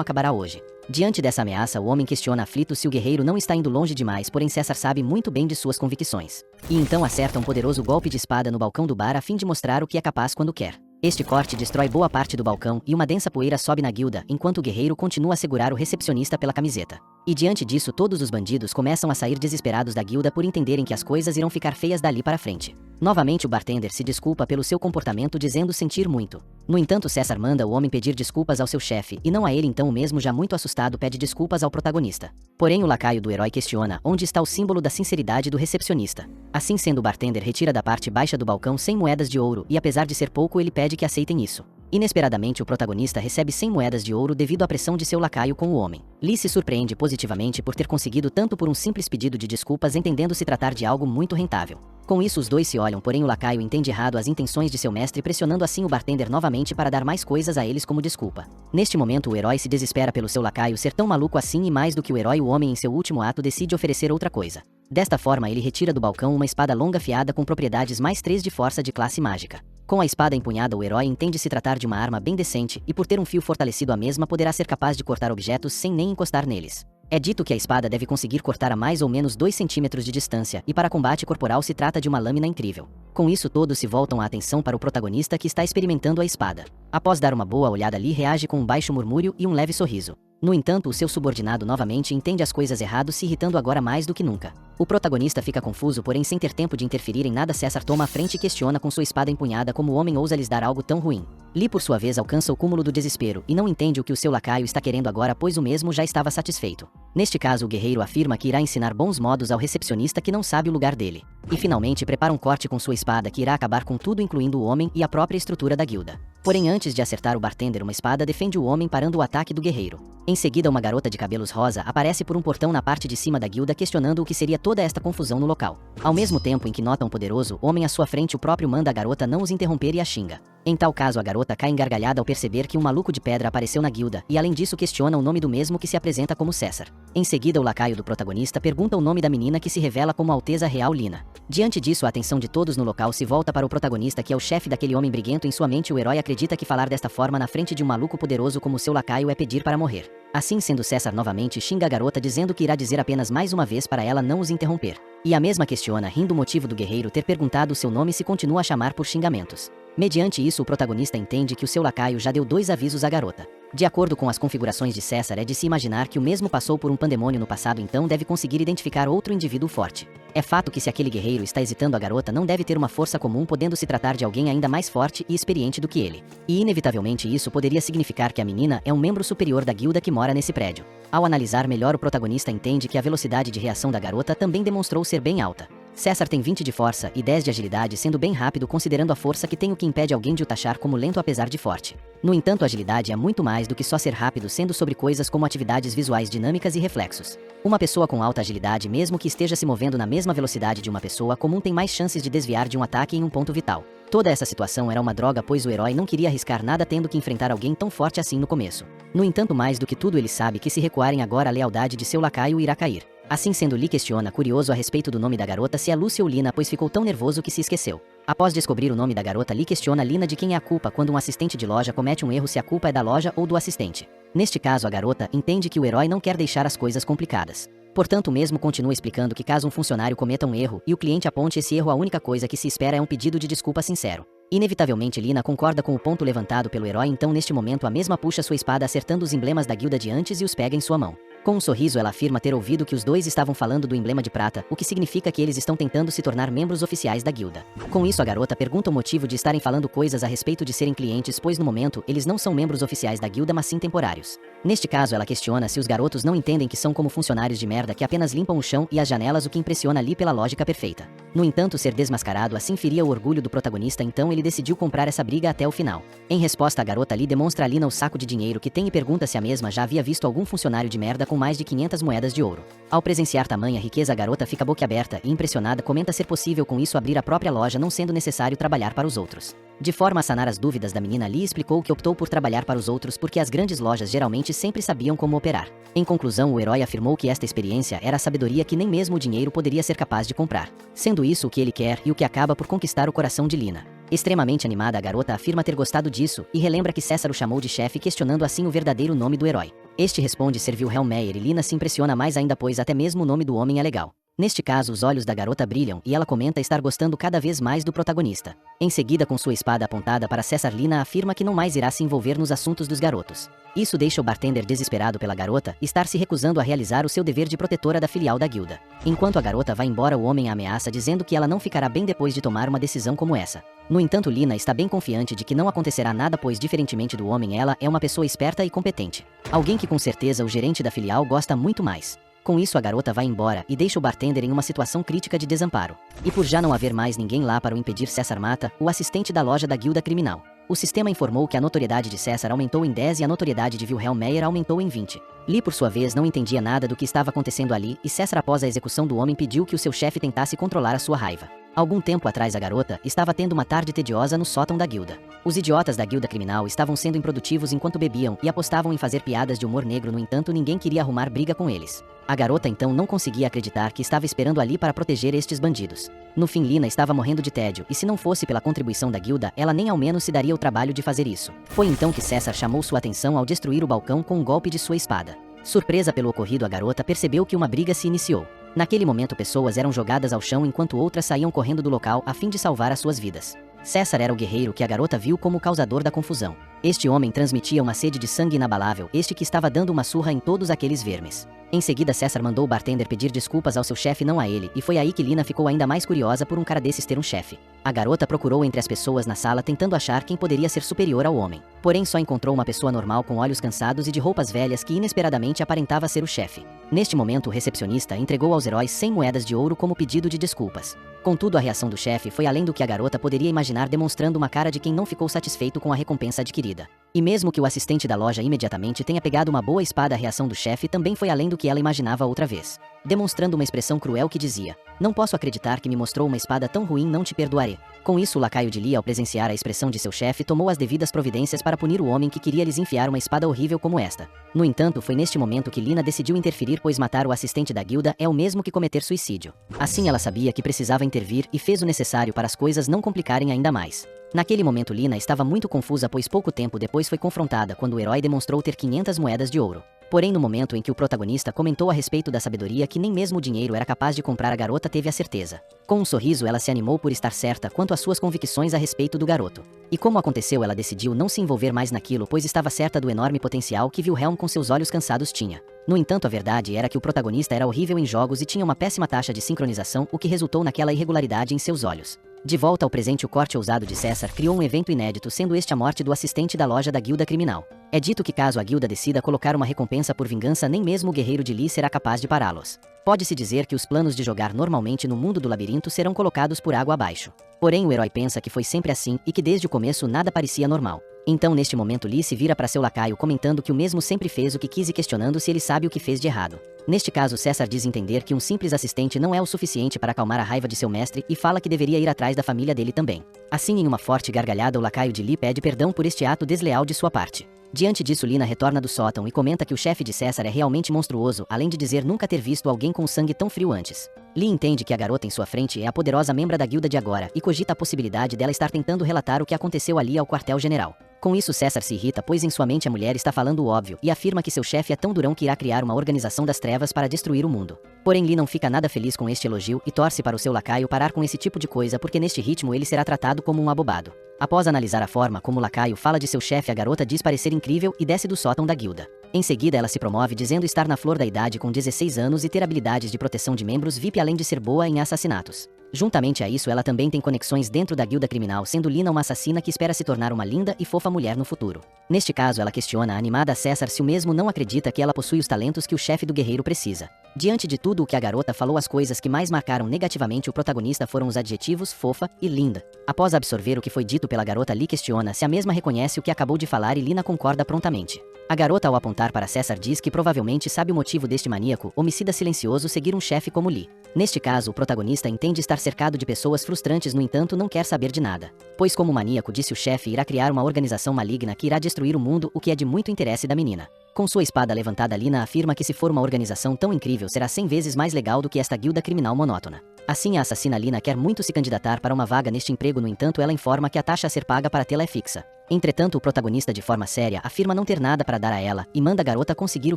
acabará hoje. Diante dessa ameaça, o homem questiona aflito se o guerreiro não está indo longe demais, porém César sabe muito bem de suas convicções. E então acerta um poderoso golpe de espada no balcão do bar a fim de mostrar o que é capaz quando quer. Este corte destrói boa parte do balcão e uma densa poeira sobe na guilda, enquanto o guerreiro continua a segurar o recepcionista pela camiseta. E diante disso, todos os bandidos começam a sair desesperados da guilda por entenderem que as coisas irão ficar feias dali para frente. Novamente o bartender se desculpa pelo seu comportamento, dizendo sentir muito. No entanto, César manda o homem pedir desculpas ao seu chefe, e não a ele, então o mesmo, já muito assustado, pede desculpas ao protagonista. Porém o lacaio do herói questiona onde está o símbolo da sinceridade do recepcionista. Assim sendo, o bartender retira da parte baixa do balcão 100 moedas de ouro, e apesar de ser pouco, ele pede que aceitem isso. Inesperadamente o protagonista recebe 100 moedas de ouro devido à pressão de seu lacaio com o homem. Lee se surpreende positivamente por ter conseguido tanto por um simples pedido de desculpas, entendendo se tratar de algo muito rentável. Com isso os dois se olham, porém o lacaio entende errado as intenções de seu mestre, pressionando assim o bartender novamente para dar mais coisas a eles como desculpa. Neste momento o herói se desespera pelo seu lacaio ser tão maluco assim, e mais do que o herói, o homem em seu último ato decide oferecer outra coisa. Desta forma ele retira do balcão uma espada longa afiada com propriedades mais 3 de força de classe mágica. Com a espada empunhada, o herói entende se tratar de uma arma bem decente, e por ter um fio fortalecido a mesma poderá ser capaz de cortar objetos sem nem encostar neles. É dito que a espada deve conseguir cortar a mais ou menos 2 centímetros de distância, e para combate corporal se trata de uma lâmina incrível. Com isso todos se voltam a atenção para o protagonista, que está experimentando a espada. Após dar uma boa olhada, Lee reage com um baixo murmúrio e um leve sorriso. No entanto, o seu subordinado novamente entende as coisas errado, se irritando agora mais do que nunca. O protagonista fica confuso, porém sem ter tempo de interferir em nada, César toma a frente e questiona com sua espada empunhada como o homem ousa lhes dar algo tão ruim. Lee por sua vez alcança o cúmulo do desespero e não entende o que o seu lacaio está querendo agora, pois o mesmo já estava satisfeito. Neste caso o guerreiro afirma que irá ensinar bons modos ao recepcionista, que não sabe o lugar dele. E finalmente prepara um corte com sua espada que irá acabar com tudo, incluindo o homem e a própria estrutura da guilda. Porém antes de acertar o bartender, uma espada defende o homem, parando o ataque do guerreiro. Em seguida uma garota de cabelos rosa aparece por um portão na parte de cima da guilda, questionando o que seria toda esta confusão no local. Ao mesmo tempo em que nota um poderoso homem à sua frente, o próprio manda a garota não os interromper e a xinga. Em tal caso a garota cai engargalhada ao perceber que um maluco de pedra apareceu na guilda, e além disso questiona o nome do mesmo, que se apresenta como César. Em seguida o lacaio do protagonista pergunta o nome da menina, que se revela como Alteza Real Lina. Diante disso a atenção de todos no local se volta para o protagonista, que é o chefe daquele homem briguento. Em sua mente o herói acredita que falar desta forma na frente de um maluco poderoso como seu lacaio é pedir para morrer. Assim sendo, César novamente xinga a garota, dizendo que irá dizer apenas mais uma vez para ela não os interromper. E a mesma questiona, rindo, o motivo do guerreiro ter perguntado o seu nome se continua a chamar por xingamentos. Mediante isso o protagonista entende que o seu lacaio já deu 2 avisos à garota. De acordo com as configurações de César, é de se imaginar que o mesmo passou por um pandemônio no passado, então deve conseguir identificar outro indivíduo forte. É fato que se aquele guerreiro está hesitando, a garota não deve ter uma força comum, podendo se tratar de alguém ainda mais forte e experiente do que ele. E inevitavelmente isso poderia significar que a menina é um membro superior da guilda que mora nesse prédio. Ao analisar melhor, o protagonista entende que a velocidade de reação da garota também demonstrou ser bem alta. César tem 20 de força e 10 de agilidade, sendo bem rápido considerando a força que tem, o que impede alguém de o taxar como lento apesar de forte. No entanto, a agilidade é muito mais do que só ser rápido, sendo sobre coisas como atividades visuais dinâmicas e reflexos. Uma pessoa com alta agilidade, mesmo que esteja se movendo na mesma velocidade de uma pessoa comum, tem mais chances de desviar de um ataque em um ponto vital. Toda essa situação era uma droga, pois o herói não queria arriscar nada tendo que enfrentar alguém tão forte assim no começo. No entanto, mais do que tudo, ele sabe que se recuarem agora, a lealdade de seu lacaio irá cair. Assim sendo, Lee questiona, curioso a respeito do nome da garota, se é Lúcia ou Lina, pois ficou tão nervoso que se esqueceu. Após descobrir o nome da garota, Lee questiona Lina de quem é a culpa quando um assistente de loja comete um erro, se a culpa é da loja ou do assistente. Neste caso, a garota entende que o herói não quer deixar as coisas complicadas. Portanto, o mesmo continua explicando que caso um funcionário cometa um erro e o cliente aponte esse erro, a única coisa que se espera é um pedido de desculpa sincero. Inevitavelmente Lina concorda com o ponto levantado pelo herói, então neste momento a mesma puxa sua espada acertando os emblemas da guilda de antes e os pega em sua mão. Com um sorriso ela afirma ter ouvido que os dois estavam falando do emblema de prata, o que significa que eles estão tentando se tornar membros oficiais da guilda. Com isso a garota pergunta o motivo de estarem falando coisas a respeito de serem clientes, pois no momento eles não são membros oficiais da guilda, mas sim temporários. Neste caso ela questiona se os garotos não entendem que são como funcionários de merda que apenas limpam o chão e as janelas, o que impressiona Lee pela lógica perfeita. No entanto, ser desmascarado assim feria o orgulho do protagonista, então ele decidiu comprar essa briga até o final. Em resposta, a garota Lee demonstra a Lina o saco de dinheiro que tem e pergunta se a mesma já havia visto algum funcionário de merda com mais de 500 moedas de ouro. Ao presenciar tamanha riqueza, a garota fica boquiaberta e impressionada comenta ser possível com isso abrir a própria loja não sendo necessário trabalhar para os outros. De forma a sanar as dúvidas da menina, Lee explicou que optou por trabalhar para os outros porque as grandes lojas geralmente sempre sabiam como operar. Em conclusão, o herói afirmou que esta experiência era a sabedoria que nem mesmo o dinheiro poderia ser capaz de comprar, sendo isso o que ele quer e o que acaba por conquistar o coração de Lina. Extremamente animada, a garota afirma ter gostado disso e relembra que César o chamou de chefe, questionando assim o verdadeiro nome do herói. Este responde ser Wilhelm Meyer e Lina se impressiona mais ainda, pois até mesmo o nome do homem é legal. Neste caso, os olhos da garota brilham e ela comenta estar gostando cada vez mais do protagonista. Em seguida, com sua espada apontada para César, Lina afirma que não mais irá se envolver nos assuntos dos garotos. Isso deixa o bartender desesperado pela garota estar se recusando a realizar o seu dever de protetora da filial da guilda. Enquanto a garota vai embora, o homem a ameaça dizendo que ela não ficará bem depois de tomar uma decisão como essa. No entanto, Lina está bem confiante de que não acontecerá nada, pois diferentemente do homem, ela é uma pessoa esperta e competente. Alguém que com certeza o gerente da filial gosta muito mais. Com isso, a garota vai embora e deixa o bartender em uma situação crítica de desamparo. E por já não haver mais ninguém lá para o impedir, César mata o assistente da loja da guilda criminal. O sistema informou que a notoriedade de César aumentou em 10 e a notoriedade de Wilhelm Meyer aumentou em 20. Lee, por sua vez, não entendia nada do que estava acontecendo ali e César, após a execução do homem, pediu que o seu chefe tentasse controlar a sua raiva. Algum tempo atrás, a garota estava tendo uma tarde tediosa no sótão da guilda. Os idiotas da guilda criminal estavam sendo improdutivos enquanto bebiam e apostavam em fazer piadas de humor negro, no entanto ninguém queria arrumar briga com eles. A garota então não conseguia acreditar que estava esperando ali para proteger estes bandidos. No fim, Lina estava morrendo de tédio e se não fosse pela contribuição da guilda, ela nem ao menos se daria o trabalho de fazer isso. Foi então que César chamou sua atenção ao destruir o balcão com um golpe de sua espada. Surpresa pelo ocorrido, a garota percebeu que uma briga se iniciou. Naquele momento, pessoas eram jogadas ao chão enquanto outras saíam correndo do local a fim de salvar as suas vidas. César era o guerreiro que a garota viu como o causador da confusão. Este homem transmitia uma sede de sangue inabalável, este que estava dando uma surra em todos aqueles vermes. Em seguida, César mandou o bartender pedir desculpas ao seu chefe, não a ele, e foi aí que Lina ficou ainda mais curiosa por um cara desses ter um chefe. A garota procurou entre as pessoas na sala tentando achar quem poderia ser superior ao homem. Porém, só encontrou uma pessoa normal com olhos cansados e de roupas velhas que inesperadamente aparentava ser o chefe. Neste momento, o recepcionista entregou aos heróis 100 moedas de ouro como pedido de desculpas. Contudo, a reação do chefe foi além do que a garota poderia imaginar, demonstrando uma cara de quem não ficou satisfeito com a recompensa adquirida. E mesmo que o assistente da loja imediatamente tenha pegado uma boa espada, a reação do chefe também foi além do que ela imaginava outra vez, demonstrando uma expressão cruel que dizia: "Não posso acreditar que me mostrou uma espada tão ruim, não te perdoarei." Com isso, o lacaio de Lee, ao presenciar a expressão de seu chefe, tomou as devidas providências para punir o homem que queria lhes enfiar uma espada horrível como esta. No entanto, foi neste momento que Lina decidiu interferir, pois matar o assistente da guilda é o mesmo que cometer suicídio. Assim, ela sabia que precisava intervir e fez o necessário para as coisas não complicarem ainda mais. Naquele momento, Lina estava muito confusa, pois pouco tempo depois foi confrontada quando o herói demonstrou ter 500 moedas de ouro. Porém, no momento em que o protagonista comentou a respeito da sabedoria que nem mesmo o dinheiro era capaz de comprar, a garota teve a certeza. Com um sorriso, ela se animou por estar certa quanto às suas convicções a respeito do garoto. E como aconteceu, ela decidiu não se envolver mais naquilo, pois estava certa do enorme potencial que Wilhelm com seus olhos cansados tinha. No entanto, a verdade era que o protagonista era horrível em jogos e tinha uma péssima taxa de sincronização, o que resultou naquela irregularidade em seus olhos. De volta ao presente, o corte ousado de César criou um evento inédito, sendo este a morte do assistente da loja da guilda criminal. É dito que caso a guilda decida colocar uma recompensa por vingança, nem mesmo o guerreiro de Lee será capaz de pará-los. Pode-se dizer que os planos de jogar normalmente no mundo do labirinto serão colocados por água abaixo. Porém, o herói pensa que foi sempre assim e que desde o começo nada parecia normal. Então, neste momento, Lee se vira para seu lacaio comentando que o mesmo sempre fez o que quis e questionando se ele sabe o que fez de errado. Neste caso, César diz entender que um simples assistente não é o suficiente para acalmar a raiva de seu mestre e fala que deveria ir atrás da família dele também. Assim, em uma forte gargalhada, o lacaio de Lee pede perdão por este ato desleal de sua parte. Diante disso, Lina retorna do sótão e comenta que o chefe de César é realmente monstruoso, além de dizer nunca ter visto alguém com sangue tão frio antes. Lee entende que a garota em sua frente é a poderosa membra da guilda de agora e cogita a possibilidade dela estar tentando relatar o que aconteceu ali ao quartel-general. Com isso, César se irrita, pois em sua mente a mulher está falando o óbvio e afirma que seu chefe é tão durão que irá criar uma organização das trevas para destruir o mundo. Porém, Lee não fica nada feliz com este elogio e torce para o seu lacaio parar com esse tipo de coisa, porque neste ritmo ele será tratado como um abobado. Após analisar a forma como o lacaio fala de seu chefe, a garota diz parecer incrível e desce do sótão da guilda. Em seguida, ela se promove dizendo estar na flor da idade com 16 anos e ter habilidades de proteção de membros VIP, além de ser boa em assassinatos. Juntamente a isso, ela também tem conexões dentro da guilda criminal, sendo Lina uma assassina que espera se tornar uma linda e fofa mulher no futuro. Neste caso, ela questiona a animada César se o mesmo não acredita que ela possui os talentos que o chefe do guerreiro precisa. Diante de tudo o que a garota falou, as coisas que mais marcaram negativamente o protagonista foram os adjetivos fofa e linda. Após absorver o que foi dito pela garota, Lee questiona se a mesma reconhece o que acabou de falar e Lina concorda prontamente. A garota, ao apontar para César, diz que provavelmente sabe o motivo deste maníaco, homicida silencioso, seguir um chefe como Lee. Neste caso, o protagonista entende estar cercado de pessoas frustrantes, no entanto não quer saber de nada. Pois, como maníaco, disse o chefe, irá criar uma organização maligna que irá destruir o mundo, o que é de muito interesse da menina. Com sua espada levantada, Lina afirma que se for uma organização tão incrível, será 100 vezes mais legal do que esta guilda criminal monótona. Assim, a assassina Lina quer muito se candidatar para uma vaga neste emprego, no entanto ela informa que a taxa a ser paga para tê-la é fixa. Entretanto, o protagonista, de forma séria, afirma não ter nada para dar a ela e manda a garota conseguir o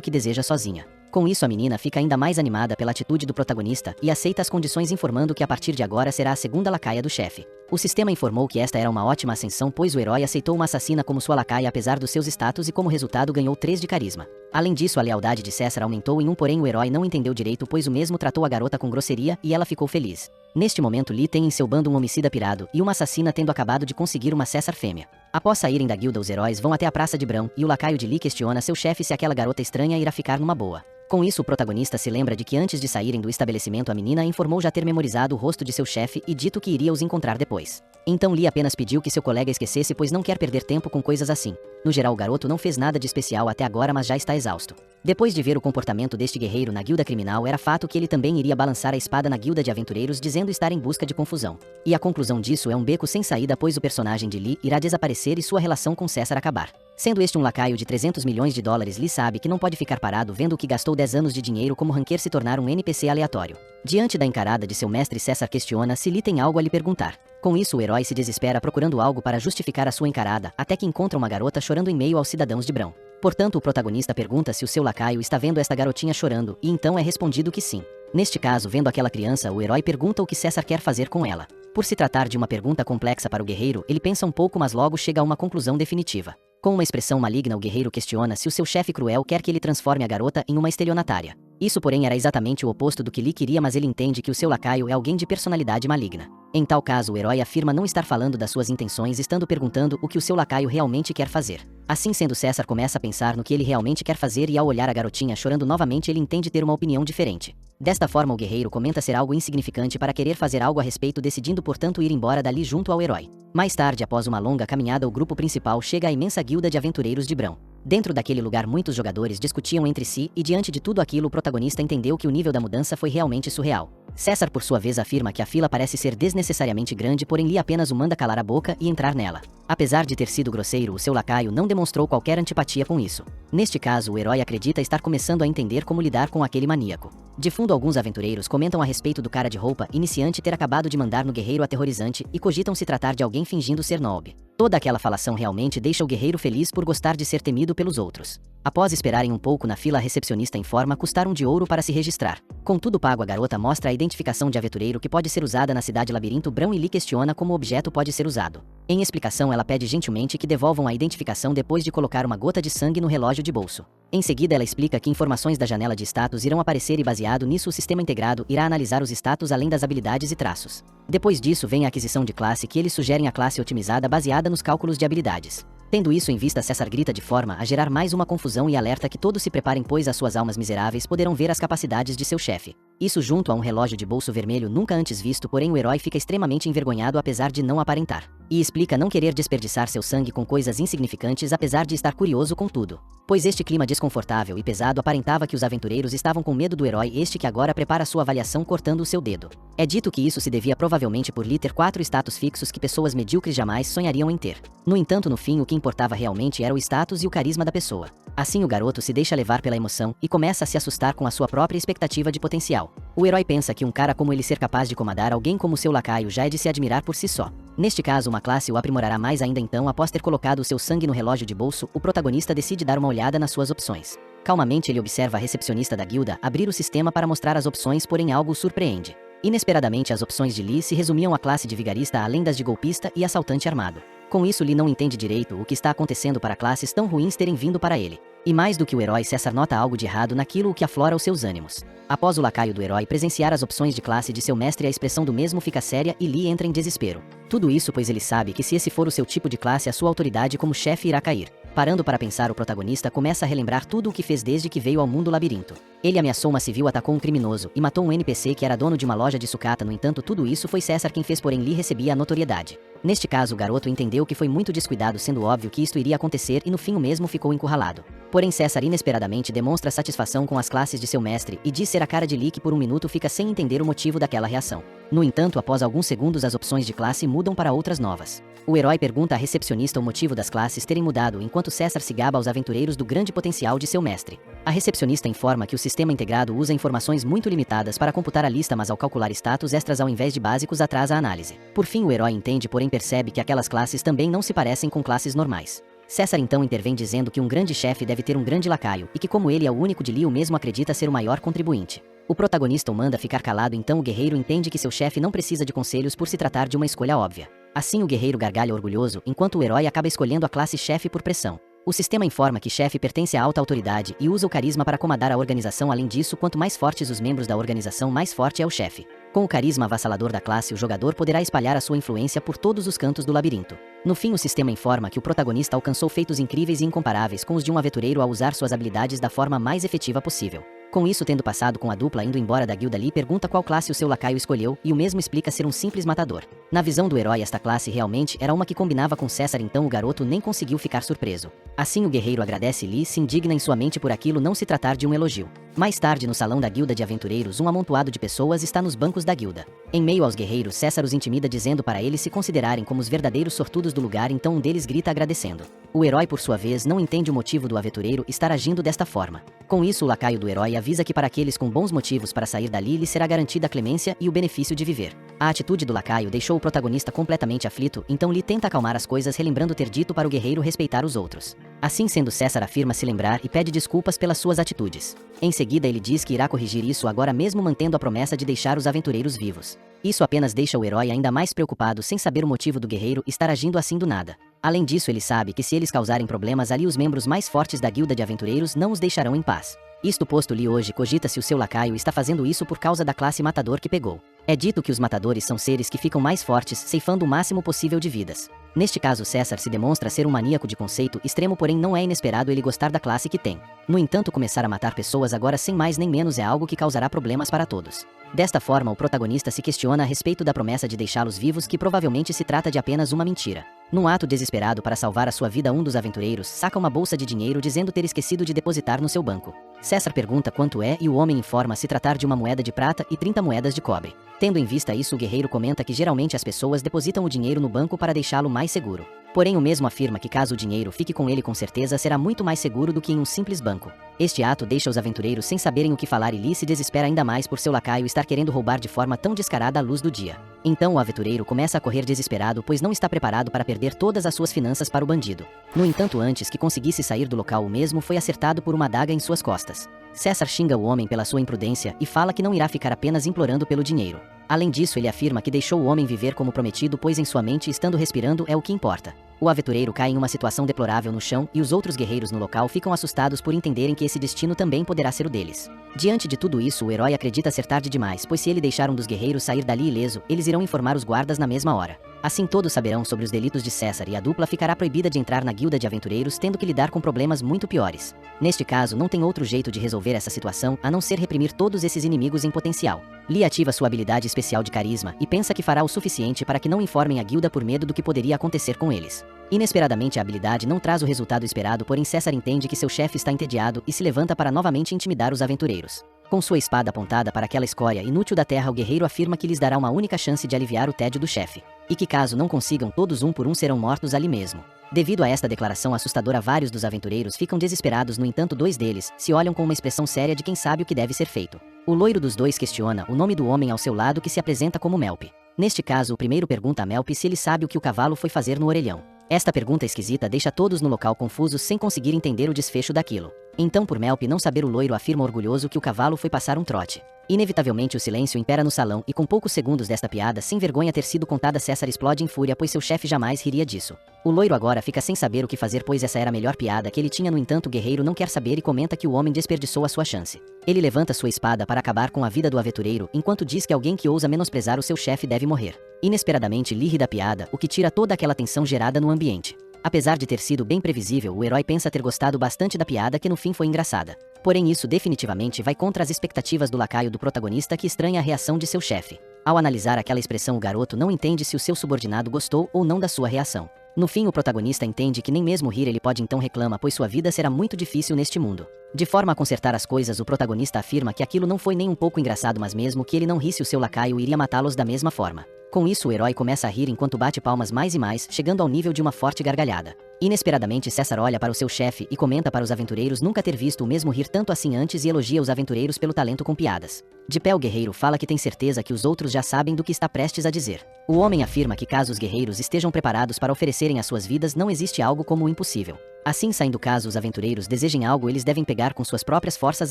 que deseja sozinha. Com isso, a menina fica ainda mais animada pela atitude do protagonista e aceita as condições, informando que a partir de agora será a segunda lacaia do chefe. O sistema informou que esta era uma ótima ascensão, pois o herói aceitou uma assassina como sua lacaia apesar dos seus status e como resultado ganhou 3 de carisma. Além disso, a lealdade de César aumentou em 1, porém o herói não entendeu direito, pois o mesmo tratou a garota com grosseria e ela ficou feliz. Neste momento, Lee tem em seu bando um homicida pirado e uma assassina, tendo acabado de conseguir uma César fêmea. Após saírem da guilda, os heróis vão até a Praça de Brão e o lacaio de Lee questiona seu chefe se aquela garota estranha irá ficar numa boa. Com isso, o protagonista se lembra de que antes de saírem do estabelecimento, a menina informou já ter memorizado o rosto de seu chefe e dito que iria os encontrar depois. Então Lee apenas pediu que seu colega esquecesse, pois não quer perder tempo com coisas assim. No geral, o garoto não fez nada de especial até agora, mas já está exausto. Depois de ver o comportamento deste guerreiro na guilda criminal, era fato que ele também iria balançar a espada na guilda de aventureiros, dizendo estar em busca de confusão. E a conclusão disso é um beco sem saída, pois o personagem de Lee irá desaparecer e sua relação com César acabar. Sendo este um lacaio de 300 milhões de dólares, Lee sabe que não pode ficar parado vendo que gastou 10 anos de dinheiro como ranquear se tornar um NPC aleatório. Diante da encarada de seu mestre, César questiona se Lee tem algo a lhe perguntar. Com isso, o herói se desespera procurando algo para justificar a sua encarada, até que encontra uma garota chorando em meio aos cidadãos de Brão. Portanto, o protagonista pergunta se o seu lacaio está vendo esta garotinha chorando, e então é respondido que sim. Neste caso, vendo aquela criança, o herói pergunta o que César quer fazer com ela. Por se tratar de uma pergunta complexa para o guerreiro, ele pensa um pouco, mas logo chega a uma conclusão definitiva. Com uma expressão maligna, o guerreiro questiona se o seu chefe cruel quer que ele transforme a garota em uma estelionatária. Isso, porém, era exatamente o oposto do que Lee queria, mas ele entende que o seu lacaio é alguém de personalidade maligna. Em tal caso, o herói afirma não estar falando das suas intenções, estando perguntando o que o seu lacaio realmente quer fazer. Assim sendo, César começa a pensar no que ele realmente quer fazer e, ao olhar a garotinha chorando novamente, ele entende ter uma opinião diferente. Desta forma, o guerreiro comenta ser algo insignificante para querer fazer algo a respeito, decidindo portanto ir embora dali junto ao herói. Mais tarde, após uma longa caminhada, o grupo principal chega à imensa guilda de aventureiros de Brão. Dentro daquele lugar, muitos jogadores discutiam entre si e, diante de tudo aquilo, o protagonista entendeu que o nível da mudança foi realmente surreal. César, por sua vez, afirma que a fila parece ser desnecessariamente grande, porém Lee apenas o manda calar a boca e entrar nela. Apesar de ter sido grosseiro, o seu lacaio não demonstrou qualquer antipatia com isso. Neste caso, o herói acredita estar começando a entender como lidar com aquele maníaco. De fundo, alguns aventureiros comentam a respeito do cara de roupa iniciante ter acabado de mandar no guerreiro aterrorizante e cogitam se tratar de alguém fingindo ser noob. Toda aquela falação realmente deixa o guerreiro feliz por gostar de ser temido pelos outros. Após esperarem um pouco na fila, a recepcionista informa custar 1 de ouro para se registrar. Com tudo pago, a garota mostra a identificação de aventureiro que pode ser usada na cidade Labirinto Brão e Lee questiona como o objeto pode ser usado. Em explicação, ela pede gentilmente que devolvam a identificação depois de colocar uma gota de sangue no relógio de bolso. Em seguida, ela explica que informações da janela de status irão aparecer e, baseado nisso, o sistema integrado irá analisar os status além das habilidades e traços. Depois disso, vem a aquisição de classe, que eles sugerem a classe otimizada baseada nos cálculos de habilidades. Tendo isso em vista, César grita de forma a gerar mais uma confusão e alerta que todos se preparem, pois as suas almas miseráveis poderão ver as capacidades de seu chefe. Isso junto a um relógio de bolso vermelho nunca antes visto, porém o herói fica extremamente envergonhado apesar de não aparentar. E explica não querer desperdiçar seu sangue com coisas insignificantes, apesar de estar curioso com tudo. Pois este clima desconfortável e pesado aparentava que os aventureiros estavam com medo do herói, este que agora prepara sua avaliação cortando o seu dedo. É dito que isso se devia provavelmente por Lee ter 4 status fixos que pessoas medíocres jamais sonhariam em ter. No entanto, no fim, o que importava realmente era o status e o carisma da pessoa. Assim, o garoto se deixa levar pela emoção e começa a se assustar com a sua própria expectativa de potencial. O herói pensa que um cara como ele ser capaz de comandar alguém como seu lacaio já é de se admirar por si só. Neste caso, uma classe o aprimorará mais ainda. Então, após ter colocado o seu sangue no relógio de bolso, o protagonista decide dar uma olhada nas suas opções. Calmamente, ele observa a recepcionista da guilda abrir o sistema para mostrar as opções, porém algo o surpreende. Inesperadamente, as opções de Lee se resumiam à classe de vigarista, além das de golpista e assaltante armado. Com isso, Lee não entende direito o que está acontecendo para classes tão ruins terem vindo para ele. E mais do que o herói, César nota algo de errado naquilo o que aflora os seus ânimos. Após o lacaio do herói presenciar as opções de classe de seu mestre, a expressão do mesmo fica séria e Lee entra em desespero. Tudo isso pois ele sabe que se esse for o seu tipo de classe, a sua autoridade como chefe irá cair. Parando para pensar, o protagonista começa a relembrar tudo o que fez desde que veio ao mundo labirinto. Ele ameaçou uma civil, atacou um criminoso e matou um NPC que era dono de uma loja de sucata. No entanto, tudo isso foi César quem fez, porém Lee recebia a notoriedade. Neste caso, o garoto entendeu que foi muito descuidado, sendo óbvio que isto iria acontecer, e no fim o mesmo ficou encurralado. Porém, César inesperadamente demonstra satisfação com as classes de seu mestre e diz ser a cara de Lee, que por um minuto fica sem entender o motivo daquela reação. No entanto, após alguns segundos, as opções de classe mudam para outras novas. O herói pergunta à recepcionista o motivo das classes terem mudado, enquanto César se gaba aos aventureiros do grande potencial de seu mestre. A recepcionista informa que o sistema integrado usa informações muito limitadas para computar a lista, mas ao calcular status extras ao invés de básicos atrasa a análise. Por fim, o herói entende, porém percebe que aquelas classes também não se parecem com classes normais. César então intervém dizendo que um grande chefe deve ter um grande lacaio, e que como ele é o único de Lee, o mesmo acredita ser o maior contribuinte. O protagonista o manda ficar calado, então o guerreiro entende que seu chefe não precisa de conselhos por se tratar de uma escolha óbvia. Assim o guerreiro gargalha orgulhoso, enquanto o herói acaba escolhendo a classe chefe por pressão. O sistema informa que chefe pertence à alta autoridade e usa o carisma para comandar a organização. Além disso, quanto mais fortes os membros da organização, mais forte é o chefe. Com o carisma avassalador da classe, o jogador poderá espalhar a sua influência por todos os cantos do labirinto. No fim, o sistema informa que o protagonista alcançou feitos incríveis e incomparáveis com os de um aventureiro ao usar suas habilidades da forma mais efetiva possível. Com isso, tendo passado com a dupla indo embora da guilda, Lee pergunta qual classe o seu lacaio escolheu, e o mesmo explica ser um simples matador. Na visão do herói, esta classe realmente era uma que combinava com César, então o garoto nem conseguiu ficar surpreso. Assim o guerreiro agradece Lee, se indigna em sua mente por aquilo não se tratar de um elogio. Mais tarde, no salão da guilda de aventureiros, um amontoado de pessoas está nos bancos da guilda. Em meio aos guerreiros, César os intimida dizendo para eles se considerarem como os verdadeiros sortudos do lugar, então um deles grita agradecendo. O herói, por sua vez, não entende o motivo do aventureiro estar agindo desta forma. Com isso, o lacaio do herói avisa que para aqueles com bons motivos para sair dali, lhe será garantida a clemência e o benefício de viver. A atitude do lacaio deixou o protagonista completamente aflito, então Lee tenta acalmar as coisas, relembrando ter dito para o guerreiro respeitar os outros. Assim sendo, César afirma se lembrar e pede desculpas pelas suas atitudes. Em seguida, ele diz que irá corrigir isso agora mesmo, mantendo a promessa de deixar os aventureiros vivos. Isso apenas deixa o herói ainda mais preocupado, sem saber o motivo do guerreiro estar agindo assim do nada. Além disso, ele sabe que se eles causarem problemas ali, os membros mais fortes da guilda de aventureiros não os deixarão em paz. Isto posto, Lee hoje cogita se o seu lacaio está fazendo isso por causa da classe matador que pegou. É dito que os matadores são seres que ficam mais fortes, ceifando o máximo possível de vidas. Neste caso, César se demonstra ser um maníaco de conceito extremo, porém não é inesperado ele gostar da classe que tem. No entanto, começar a matar pessoas agora sem mais nem menos é algo que causará problemas para todos. Desta forma, o protagonista se questiona a respeito da promessa de deixá-los vivos, que provavelmente se trata de apenas uma mentira. Num ato desesperado para salvar a sua vida, um dos aventureiros saca uma bolsa de dinheiro dizendo ter esquecido de depositar no seu banco. César pergunta quanto é e o homem informa se tratar de uma moeda de prata e 30 moedas de cobre. Tendo em vista isso, o guerreiro comenta que geralmente as pessoas depositam o dinheiro no banco para deixá-lo mais seguro. Porém, o mesmo afirma que caso o dinheiro fique com ele, com certeza será muito mais seguro do que em um simples banco. Este ato deixa os aventureiros sem saberem o que falar e Lee se desespera ainda mais por seu lacaio estar querendo roubar de forma tão descarada à luz do dia. Então o aventureiro começa a correr desesperado, pois não está preparado para perder todas as suas finanças para o bandido. No entanto, antes que conseguisse sair do local, o mesmo foi acertado por uma adaga em suas costas. César xinga o homem pela sua imprudência e fala que não irá ficar apenas implorando pelo dinheiro. Além disso, ele afirma que deixou o homem viver como prometido, pois em sua mente, estando respirando, é o que importa. O aventureiro cai em uma situação deplorável no chão e os outros guerreiros no local ficam assustados por entenderem que esse destino também poderá ser o deles. Diante de tudo isso, o herói acredita ser tarde demais, pois se ele deixar um dos guerreiros sair dali ileso, eles irão informar os guardas na mesma hora. Assim todos saberão sobre os delitos de César e a dupla ficará proibida de entrar na guilda de aventureiros, tendo que lidar com problemas muito piores. Neste caso, não tem outro jeito de resolver essa situação a não ser reprimir todos esses inimigos em potencial. Lee ativa sua habilidade especial de carisma e pensa que fará o suficiente para que não informem a guilda por medo do que poderia acontecer com eles. Inesperadamente, a habilidade não traz o resultado esperado, porém César entende que seu chefe está entediado e se levanta para novamente intimidar os aventureiros. Com sua espada apontada para aquela escória inútil da terra, o guerreiro afirma que lhes dará uma única chance de aliviar o tédio do chefe, e que caso não consigam, todos um por um serão mortos ali mesmo. Devido a esta declaração assustadora, vários dos aventureiros ficam desesperados. No entanto, dois deles se olham com uma expressão séria de quem sabe o que deve ser feito. O loiro dos dois questiona o nome do homem ao seu lado, que se apresenta como Melp. Neste caso, o primeiro pergunta a Melp se ele sabe o que o cavalo foi fazer no orelhão. Esta pergunta esquisita deixa todos no local confusos, sem conseguir entender o desfecho daquilo. Então por Melp não saber, o loiro afirma orgulhoso que o cavalo foi passar um trote. Inevitavelmente o silêncio impera no salão e com poucos segundos desta piada sem vergonha ter sido contada, César explode em fúria, pois seu chefe jamais riria disso. O loiro agora fica sem saber o que fazer, pois essa era a melhor piada que ele tinha. No entanto, o guerreiro não quer saber e comenta que o homem desperdiçou a sua chance. Ele levanta sua espada para acabar com a vida do aventureiro, enquanto diz que alguém que ousa menosprezar o seu chefe deve morrer. Inesperadamente, Lee ri da piada, o que tira toda aquela tensão gerada no ambiente. Apesar de ter sido bem previsível, o herói pensa ter gostado bastante da piada, que no fim foi engraçada. Porém, isso definitivamente vai contra as expectativas do lacaio do protagonista, que estranha a reação de seu chefe. Ao analisar aquela expressão, o garoto não entende se o seu subordinado gostou ou não da sua reação. No fim, o protagonista entende que nem mesmo rir ele pode, então reclama, pois sua vida será muito difícil neste mundo. De forma a consertar as coisas, o protagonista afirma que aquilo não foi nem um pouco engraçado, mas mesmo que ele não risse, o seu lacaio iria matá-los da mesma forma. Com isso, o herói começa a rir enquanto bate palmas mais e mais, chegando ao nível de uma forte gargalhada. Inesperadamente, César olha para o seu chefe e comenta para os aventureiros nunca ter visto o mesmo rir tanto assim antes, e elogia os aventureiros pelo talento com piadas. De pé, o guerreiro fala que tem certeza que os outros já sabem do que está prestes a dizer. O homem afirma que caso os guerreiros estejam preparados para oferecerem as suas vidas, não existe algo como o impossível. Assim, saindo caso os aventureiros desejem algo, eles devem pegar com suas próprias forças,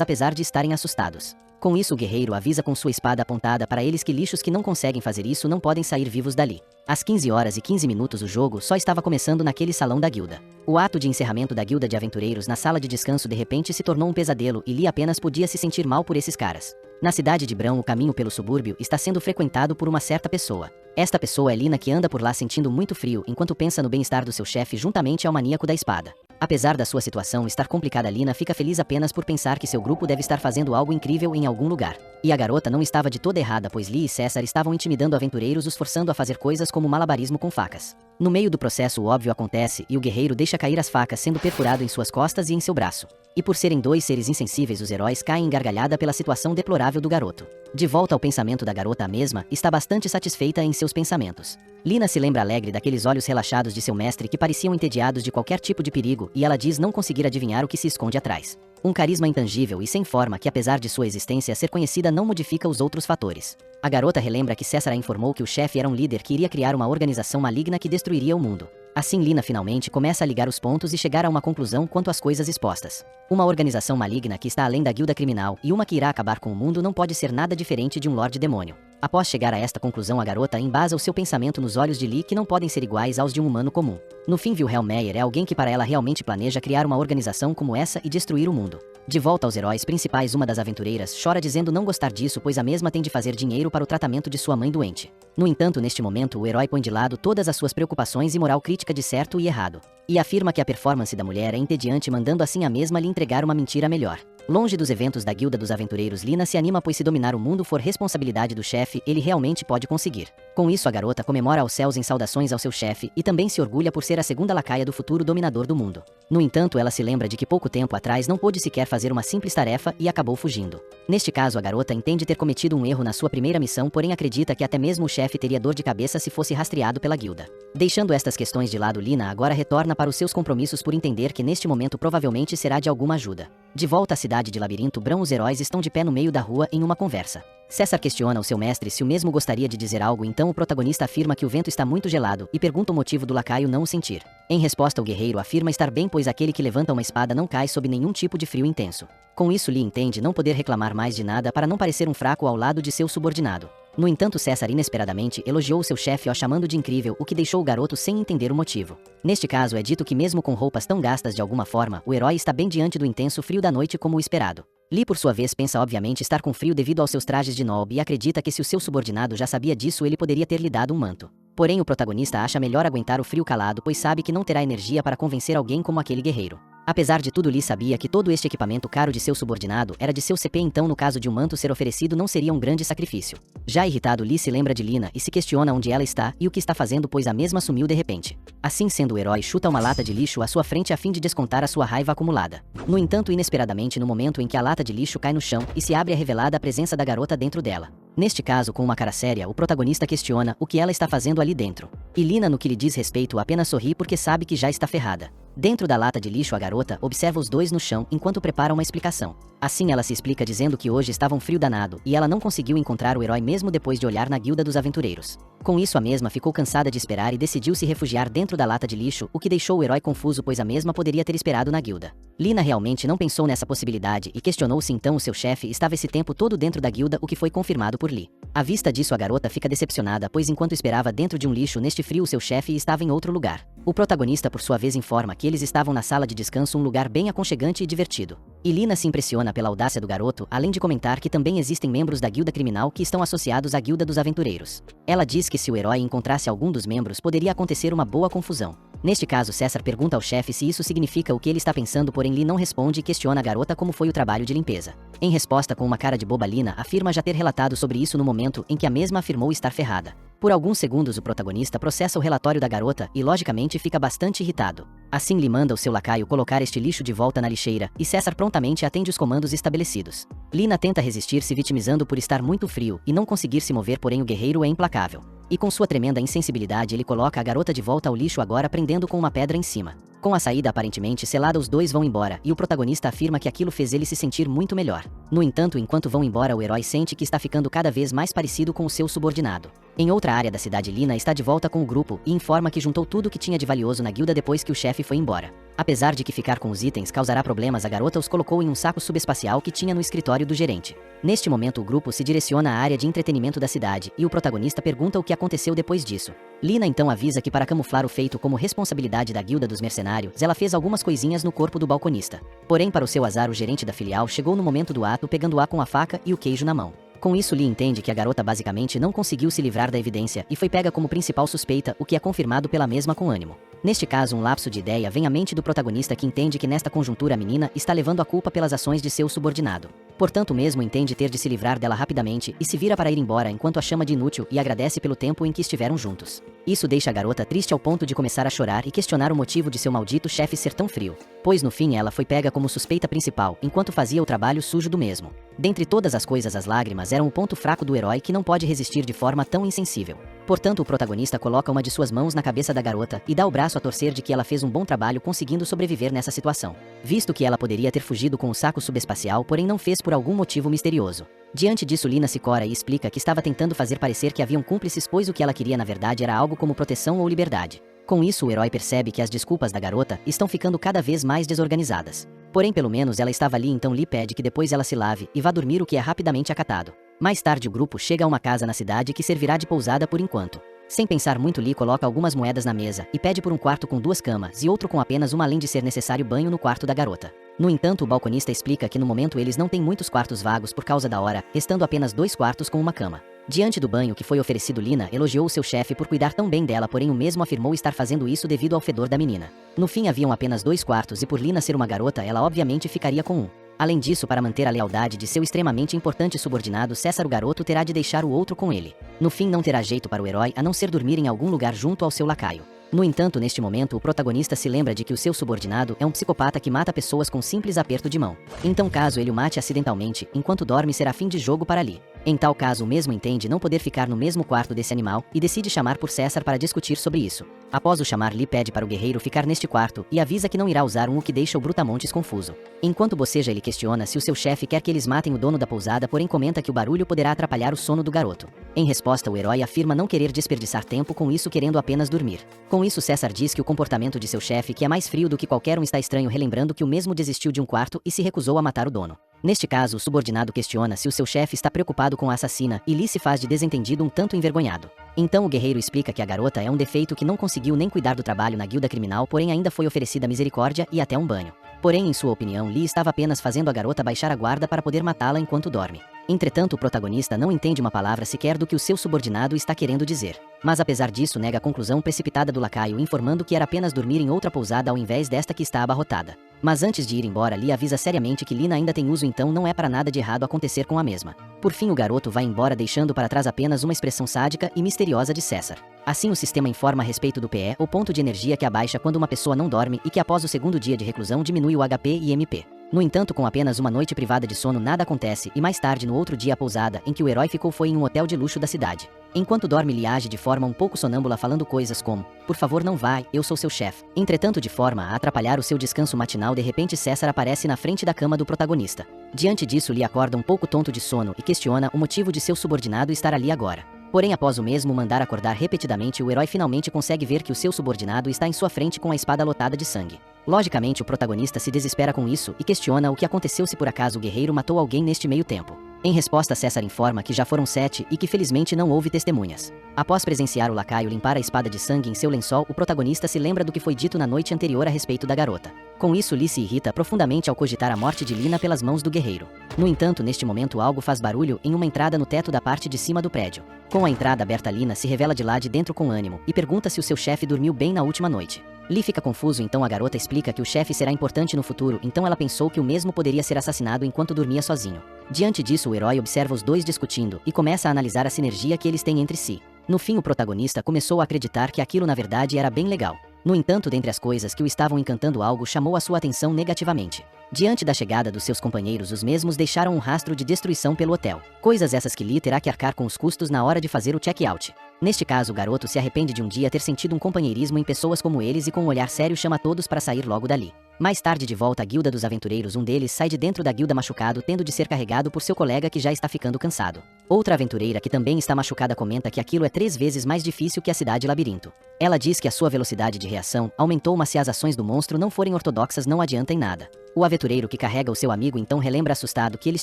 apesar de estarem assustados. Com isso, o guerreiro avisa com sua espada apontada para eles que lixos que não conseguem fazer isso não podem sair vivos dali. Às 15h15 o jogo só estava começando naquele salão da guilda. O ato de encerramento da guilda de aventureiros na sala de descanso de repente se tornou um pesadelo, e Lee apenas podia se sentir mal por esses caras. Na cidade de Brão, o caminho pelo subúrbio está sendo frequentado por uma certa pessoa. Esta pessoa é Lina, que anda por lá sentindo muito frio enquanto pensa no bem-estar do seu chefe juntamente ao maníaco da espada. Apesar da sua situação estar complicada, Lina fica feliz apenas por pensar que seu grupo deve estar fazendo algo incrível em algum lugar. E a garota não estava de toda errada, pois Lee e César estavam intimidando aventureiros, os forçando a fazer coisas como malabarismo com facas. No meio do processo, o óbvio acontece e o guerreiro deixa cair as facas, sendo perfurado em suas costas e em seu braço. E por serem dois seres insensíveis, os heróis caem em gargalhada pela situação deplorável do garoto. De volta ao pensamento da garota, a mesma está bastante satisfeita em seus pensamentos. Lina se lembra alegre daqueles olhos relaxados de seu mestre que pareciam entediados de qualquer tipo de perigo, e ela diz não conseguir adivinhar o que se esconde atrás. Um carisma intangível e sem forma que, apesar de sua existência ser conhecida, não modifica os outros fatores. A garota relembra que César a informou que o chefe era um líder que iria criar uma organização maligna que destruiria o mundo. Assim, Lina finalmente começa a ligar os pontos e chegar a uma conclusão quanto às coisas expostas. Uma organização maligna que está além da guilda criminal e uma que irá acabar com o mundo não pode ser nada diferente de um Lorde Demônio. Após chegar a esta conclusão, a garota embasa o seu pensamento nos olhos de Lee, que não podem ser iguais aos de um humano comum. No fim, Wilhelm Meyer é alguém que para ela realmente planeja criar uma organização como essa e destruir o mundo. De volta aos heróis principais, uma das aventureiras chora dizendo não gostar disso, pois a mesma tem de fazer dinheiro para o tratamento de sua mãe doente. No entanto, neste momento, o herói põe de lado todas as suas preocupações e moral crítica de certo e errado. E afirma que a performance da mulher é entediante, mandando assim a mesma lhe entregar uma mentira melhor. Longe dos eventos da Guilda dos Aventureiros, Lina se anima, pois se dominar o mundo for responsabilidade do chefe, ele realmente pode conseguir. Com isso, a garota comemora aos céus em saudações ao seu chefe e também se orgulha por ser a segunda lacaia do futuro dominador do mundo. No entanto, ela se lembra de que pouco tempo atrás não pôde sequer fazer uma simples tarefa e acabou fugindo. Neste caso, a garota entende ter cometido um erro na sua primeira missão, porém acredita que até mesmo o chefe teria dor de cabeça se fosse rastreado pela guilda. Deixando estas questões de lado, Lina agora retorna para os seus compromissos por entender que neste momento provavelmente será de alguma ajuda. De volta à cidade de Labirinto Brão, os heróis estão de pé no meio da rua em uma conversa. César questiona o seu mestre se o mesmo gostaria de dizer algo, então o protagonista afirma que o vento está muito gelado e pergunta o motivo do lacaio não o sentir. Em resposta, o guerreiro afirma estar bem, pois aquele que levanta uma espada não cai sob nenhum tipo de frio intenso. Com isso, Lee entende não poder reclamar mais de nada para não parecer um fraco ao lado de seu subordinado. No entanto, César inesperadamente elogiou seu chefe, o chamando de incrível, o que deixou o garoto sem entender o motivo. Neste caso, é dito que mesmo com roupas tão gastas de alguma forma, o herói está bem diante do intenso frio da noite como o esperado. Lee, por sua vez, pensa obviamente estar com frio devido aos seus trajes de nobre e acredita que se o seu subordinado já sabia disso, ele poderia ter lhe dado um manto. Porém, o protagonista acha melhor aguentar o frio calado, pois sabe que não terá energia para convencer alguém como aquele guerreiro. Apesar de tudo, Lee sabia que todo este equipamento caro de seu subordinado era de seu CP, então no caso de um manto ser oferecido não seria um grande sacrifício. Já irritado, Lee se lembra de Lina e se questiona onde ela está e o que está fazendo, pois a mesma sumiu de repente. Assim sendo, o herói chuta uma lata de lixo à sua frente a fim de descontar a sua raiva acumulada. No entanto, inesperadamente, no momento em que a lata de lixo cai no chão e se abre, é revelada a presença da garota dentro dela. Neste caso, com uma cara séria, o protagonista questiona o que ela está fazendo ali dentro. E Lina, no que lhe diz respeito, apenas sorri porque sabe que já está ferrada. Dentro da lata de lixo, a garota observa os dois no chão enquanto prepara uma explicação. Assim ela se explica dizendo que hoje estava um frio danado e ela não conseguiu encontrar o herói mesmo depois de olhar na guilda dos aventureiros. Com isso a mesma ficou cansada de esperar e decidiu se refugiar dentro da lata de lixo, o que deixou o herói confuso pois a mesma poderia ter esperado na guilda. Lina realmente não pensou nessa possibilidade e questionou se então o seu chefe estava esse tempo todo dentro da guilda, o que foi confirmado por Lee. À vista disso a garota fica decepcionada pois enquanto esperava dentro de um lixo neste frio o seu chefe estava em outro lugar. O protagonista por sua vez informa que eles estavam na sala de descanso, um lugar bem aconchegante e divertido. E Lina se impressiona pela audácia do garoto, além de comentar que também existem membros da guilda criminal que estão associados à guilda dos aventureiros. Ela diz que se o herói encontrasse algum dos membros poderia acontecer uma boa confusão. Neste caso César pergunta ao chefe se isso significa o que ele está pensando, porém Lee não responde e questiona a garota como foi o trabalho de limpeza. Em resposta, com uma cara de boba, Lina afirma já ter relatado sobre isso no momento em que a mesma afirmou estar ferrada. Por alguns segundos o protagonista processa o relatório da garota e logicamente fica bastante irritado. Assim Lee manda o seu lacaio colocar este lixo de volta na lixeira e César prontamente atende os comandos estabelecidos. Lina tenta resistir se vitimizando por estar muito frio e não conseguir se mover, porém o guerreiro é implacável. E com sua tremenda insensibilidade ele coloca a garota de volta ao lixo, agora prendendo com uma pedra em cima. Com a saída aparentemente selada os dois vão embora e o protagonista afirma que aquilo fez ele se sentir muito melhor. No entanto, enquanto vão embora o herói sente que está ficando cada vez mais parecido com o seu subordinado. Em outra área da cidade, Lina está de volta com o grupo e informa que juntou tudo que tinha de valioso na guilda depois que o chefe foi embora. Apesar de que ficar com os itens causará problemas, a garota os colocou em um saco subespacial que tinha no escritório do gerente. Neste momento o grupo se direciona à área de entretenimento da cidade e o protagonista pergunta o que aconteceu depois disso. Lina então avisa que para camuflar o feito como responsabilidade da guilda dos mercenários, ela fez algumas coisinhas no corpo do balconista. Porém, para o seu azar, o gerente da filial chegou no momento do ato pegando-a com a faca e o queijo na mão. Com isso, Lee entende que a garota basicamente não conseguiu se livrar da evidência e foi pega como principal suspeita, o que é confirmado pela mesma com ânimo. Neste caso, um lapso de ideia vem à mente do protagonista, que entende que nesta conjuntura a menina está levando a culpa pelas ações de seu subordinado. Portanto, mesmo entende ter de se livrar dela rapidamente e se vira para ir embora enquanto a chama de inútil e agradece pelo tempo em que estiveram juntos. Isso deixa a garota triste ao ponto de começar a chorar e questionar o motivo de seu maldito chefe ser tão frio, pois no fim ela foi pega como suspeita principal enquanto fazia o trabalho sujo do mesmo. Dentre todas as coisas, as lágrimas eram o ponto fraco do herói, que não pode resistir de forma tão insensível. Portanto, o protagonista coloca uma de suas mãos na cabeça da garota e dá o braço a torcer de que ela fez um bom trabalho conseguindo sobreviver nessa situação, visto que ela poderia ter fugido com o saco subespacial, porém não fez por algum motivo misterioso. Diante disso, Lina se cora e explica que estava tentando fazer parecer que haviam cúmplices, pois o que ela queria na verdade era algo como proteção ou liberdade. Com isso, o herói percebe que as desculpas da garota estão ficando cada vez mais desorganizadas. Porém, pelo menos ela estava ali, então Lee pede que depois ela se lave e vá dormir, o que é rapidamente acatado. Mais tarde o grupo chega a uma casa na cidade que servirá de pousada por enquanto. Sem pensar muito, Lee coloca algumas moedas na mesa e pede por um quarto com 2 camas e outro com apenas uma, além de ser necessário banho no quarto da garota. No entanto, o balconista explica que no momento eles não têm muitos quartos vagos por causa da hora, restando apenas 2 quartos com uma cama. Diante do banho que foi oferecido, Lina elogiou seu chefe por cuidar tão bem dela, porém o mesmo afirmou estar fazendo isso devido ao fedor da menina. No fim haviam apenas 2 quartos e por Lina ser uma garota, ela obviamente ficaria com um. Além disso, para manter a lealdade de seu extremamente importante subordinado César, o garoto terá de deixar o outro com ele. No fim, não terá jeito para o herói a não ser dormir em algum lugar junto ao seu lacaio. No entanto, neste momento, o protagonista se lembra de que o seu subordinado é um psicopata que mata pessoas com simples aperto de mão. Então, caso ele o mate acidentalmente enquanto dorme, será fim de jogo para Lee. Em tal caso, o mesmo entende não poder ficar no mesmo quarto desse animal e decide chamar por César para discutir sobre isso. Após o chamar, Lee pede para o guerreiro ficar neste quarto e avisa que não irá usar o que deixa o Brutamontes confuso. Enquanto boceja, ele questiona se o seu chefe quer que eles matem o dono da pousada, porém comenta que o barulho poderá atrapalhar o sono do garoto. Em resposta, o herói afirma não querer desperdiçar tempo com isso, querendo apenas dormir. Com isso, César diz que o comportamento de seu chefe, que é mais frio do que qualquer um, está estranho, relembrando que o mesmo desistiu de um quarto e se recusou a matar o dono. Neste caso, o subordinado questiona se o seu chefe está preocupado com a assassina e Lee se faz de desentendido, um tanto envergonhado. Então o guerreiro explica que a garota é um defeito, que não conseguiu nem cuidar do trabalho na guilda criminal, porém ainda foi oferecida misericórdia e até um banho. Porém, em sua opinião, Lee estava apenas fazendo a garota baixar a guarda para poder matá-la enquanto dorme. Entretanto, o protagonista não entende uma palavra sequer do que o seu subordinado está querendo dizer. Mas apesar disso, nega a conclusão precipitada do lacaio, informando que era apenas dormir em outra pousada ao invés desta que está abarrotada. Mas antes de ir embora, Lee avisa seriamente que Lina ainda tem uso, então não é para nada de errado acontecer com a mesma. Por fim, o garoto vai embora, deixando para trás apenas uma expressão sádica e misteriosa de César. Assim, o sistema informa a respeito do PE, o ponto de energia que abaixa quando uma pessoa não dorme, e que após o segundo dia de reclusão diminui o HP e MP. No entanto, com apenas uma noite privada de sono nada acontece e mais tarde no outro dia a pousada em que o herói ficou foi em um hotel de luxo da cidade. Enquanto dorme, Lee age de forma um pouco sonâmbula falando coisas como: "Por favor não vá, eu sou seu chefe." Entretanto, de forma a atrapalhar o seu descanso matinal, de repente César aparece na frente da cama do protagonista. Diante disso, Lee acorda um pouco tonto de sono e questiona o motivo de seu subordinado estar ali agora. Porém, após o mesmo mandar acordar repetidamente, o herói finalmente consegue ver que o seu subordinado está em sua frente com a espada lotada de sangue. Logicamente, o protagonista se desespera com isso e questiona o que aconteceu, se por acaso o guerreiro matou alguém neste meio tempo. Em resposta, César informa que já foram 7 e que felizmente não houve testemunhas. Após presenciar o lacaio limpar a espada de sangue em seu lençol, o protagonista se lembra do que foi dito na noite anterior a respeito da garota. Com isso, Lee se irrita profundamente ao cogitar a morte de Lina pelas mãos do guerreiro. No entanto, neste momento algo faz barulho em uma entrada no teto da parte de cima do prédio. Com a entrada aberta, Lina se revela de lá de dentro com ânimo e pergunta se o seu chefe dormiu bem na última noite. Lee fica confuso, então a garota explica que o chefe será importante no futuro, então ela pensou que o mesmo poderia ser assassinado enquanto dormia sozinho. Diante disso, o herói observa os dois discutindo e começa a analisar a sinergia que eles têm entre si. No fim, o protagonista começou a acreditar que aquilo na verdade era bem legal. No entanto, dentre as coisas que o estavam encantando, algo chamou a sua atenção negativamente. Diante da chegada dos seus companheiros, os mesmos deixaram um rastro de destruição pelo hotel. Coisas essas que Lee terá que arcar com os custos na hora de fazer o check-out. Neste caso, o garoto se arrepende de um dia ter sentido um companheirismo em pessoas como eles e com um olhar sério chama todos para sair logo dali. Mais tarde, de volta à guilda dos aventureiros, um deles sai de dentro da guilda machucado, tendo de ser carregado por seu colega que já está ficando cansado. Outra aventureira que também está machucada comenta que aquilo é 3 vezes mais difícil que a cidade labirinto. Ela diz que a sua velocidade de reação aumentou, mas se as ações do monstro não forem ortodoxas não adianta em nada. O aventureiro que carrega o seu amigo então relembra assustado que eles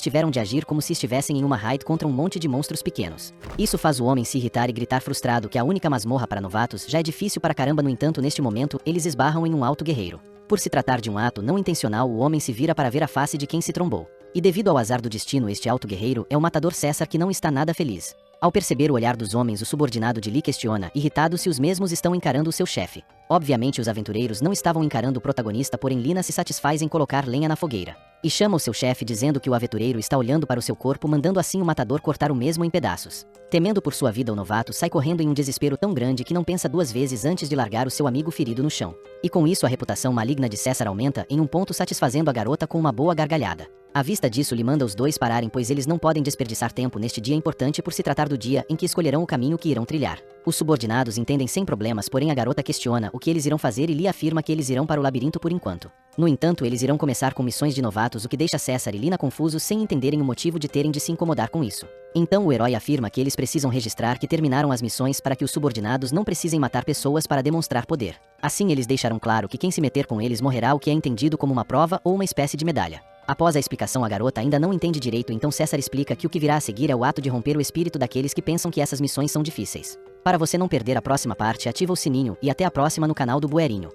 tiveram de agir como se estivessem em uma raid contra um monte de monstros pequenos. Isso faz o homem se irritar e gritar frustrado que a única masmorra para novatos já é difícil para caramba. No entanto, neste momento, eles esbarram em um alto guerreiro. Por se tratar de um ato não intencional, o homem se vira para ver a face de quem se trombou. E devido ao azar do destino, este alto guerreiro é o matador César, que não está nada feliz. Ao perceber o olhar dos homens, o subordinado de Lee questiona, irritado, se os mesmos estão encarando o seu chefe. Obviamente, os aventureiros não estavam encarando o protagonista, porém Lina se satisfaz em colocar lenha na fogueira. E chama o seu chefe dizendo que o aventureiro está olhando para o seu corpo, mandando assim o matador cortar o mesmo em pedaços. Temendo por sua vida, o novato sai correndo em um desespero tão grande que não pensa 2 vezes antes de largar o seu amigo ferido no chão. E com isso a reputação maligna de César aumenta em um ponto, satisfazendo a garota com uma boa gargalhada. À vista disso, Lee manda os dois pararem, pois eles não podem desperdiçar tempo neste dia importante por se tratar do dia em que escolherão o caminho que irão trilhar. Os subordinados entendem sem problemas, porém a garota questiona o que eles irão fazer e Lee afirma que eles irão para o labirinto por enquanto. No entanto, eles irão começar com missões de novatos, o que deixa César e Lina confusos sem entenderem o motivo de terem de se incomodar com isso. Então o herói afirma que eles precisam registrar que terminaram as missões para que os subordinados não precisem matar pessoas para demonstrar poder. Assim eles deixarão claro que quem se meter com eles morrerá, o que é entendido como uma prova ou uma espécie de medalha. Após a explicação, a garota ainda não entende direito, então César explica que o que virá a seguir é o ato de romper o espírito daqueles que pensam que essas missões são difíceis. Para você não perder a próxima parte, ativa o sininho e até a próxima no canal do Buerinho.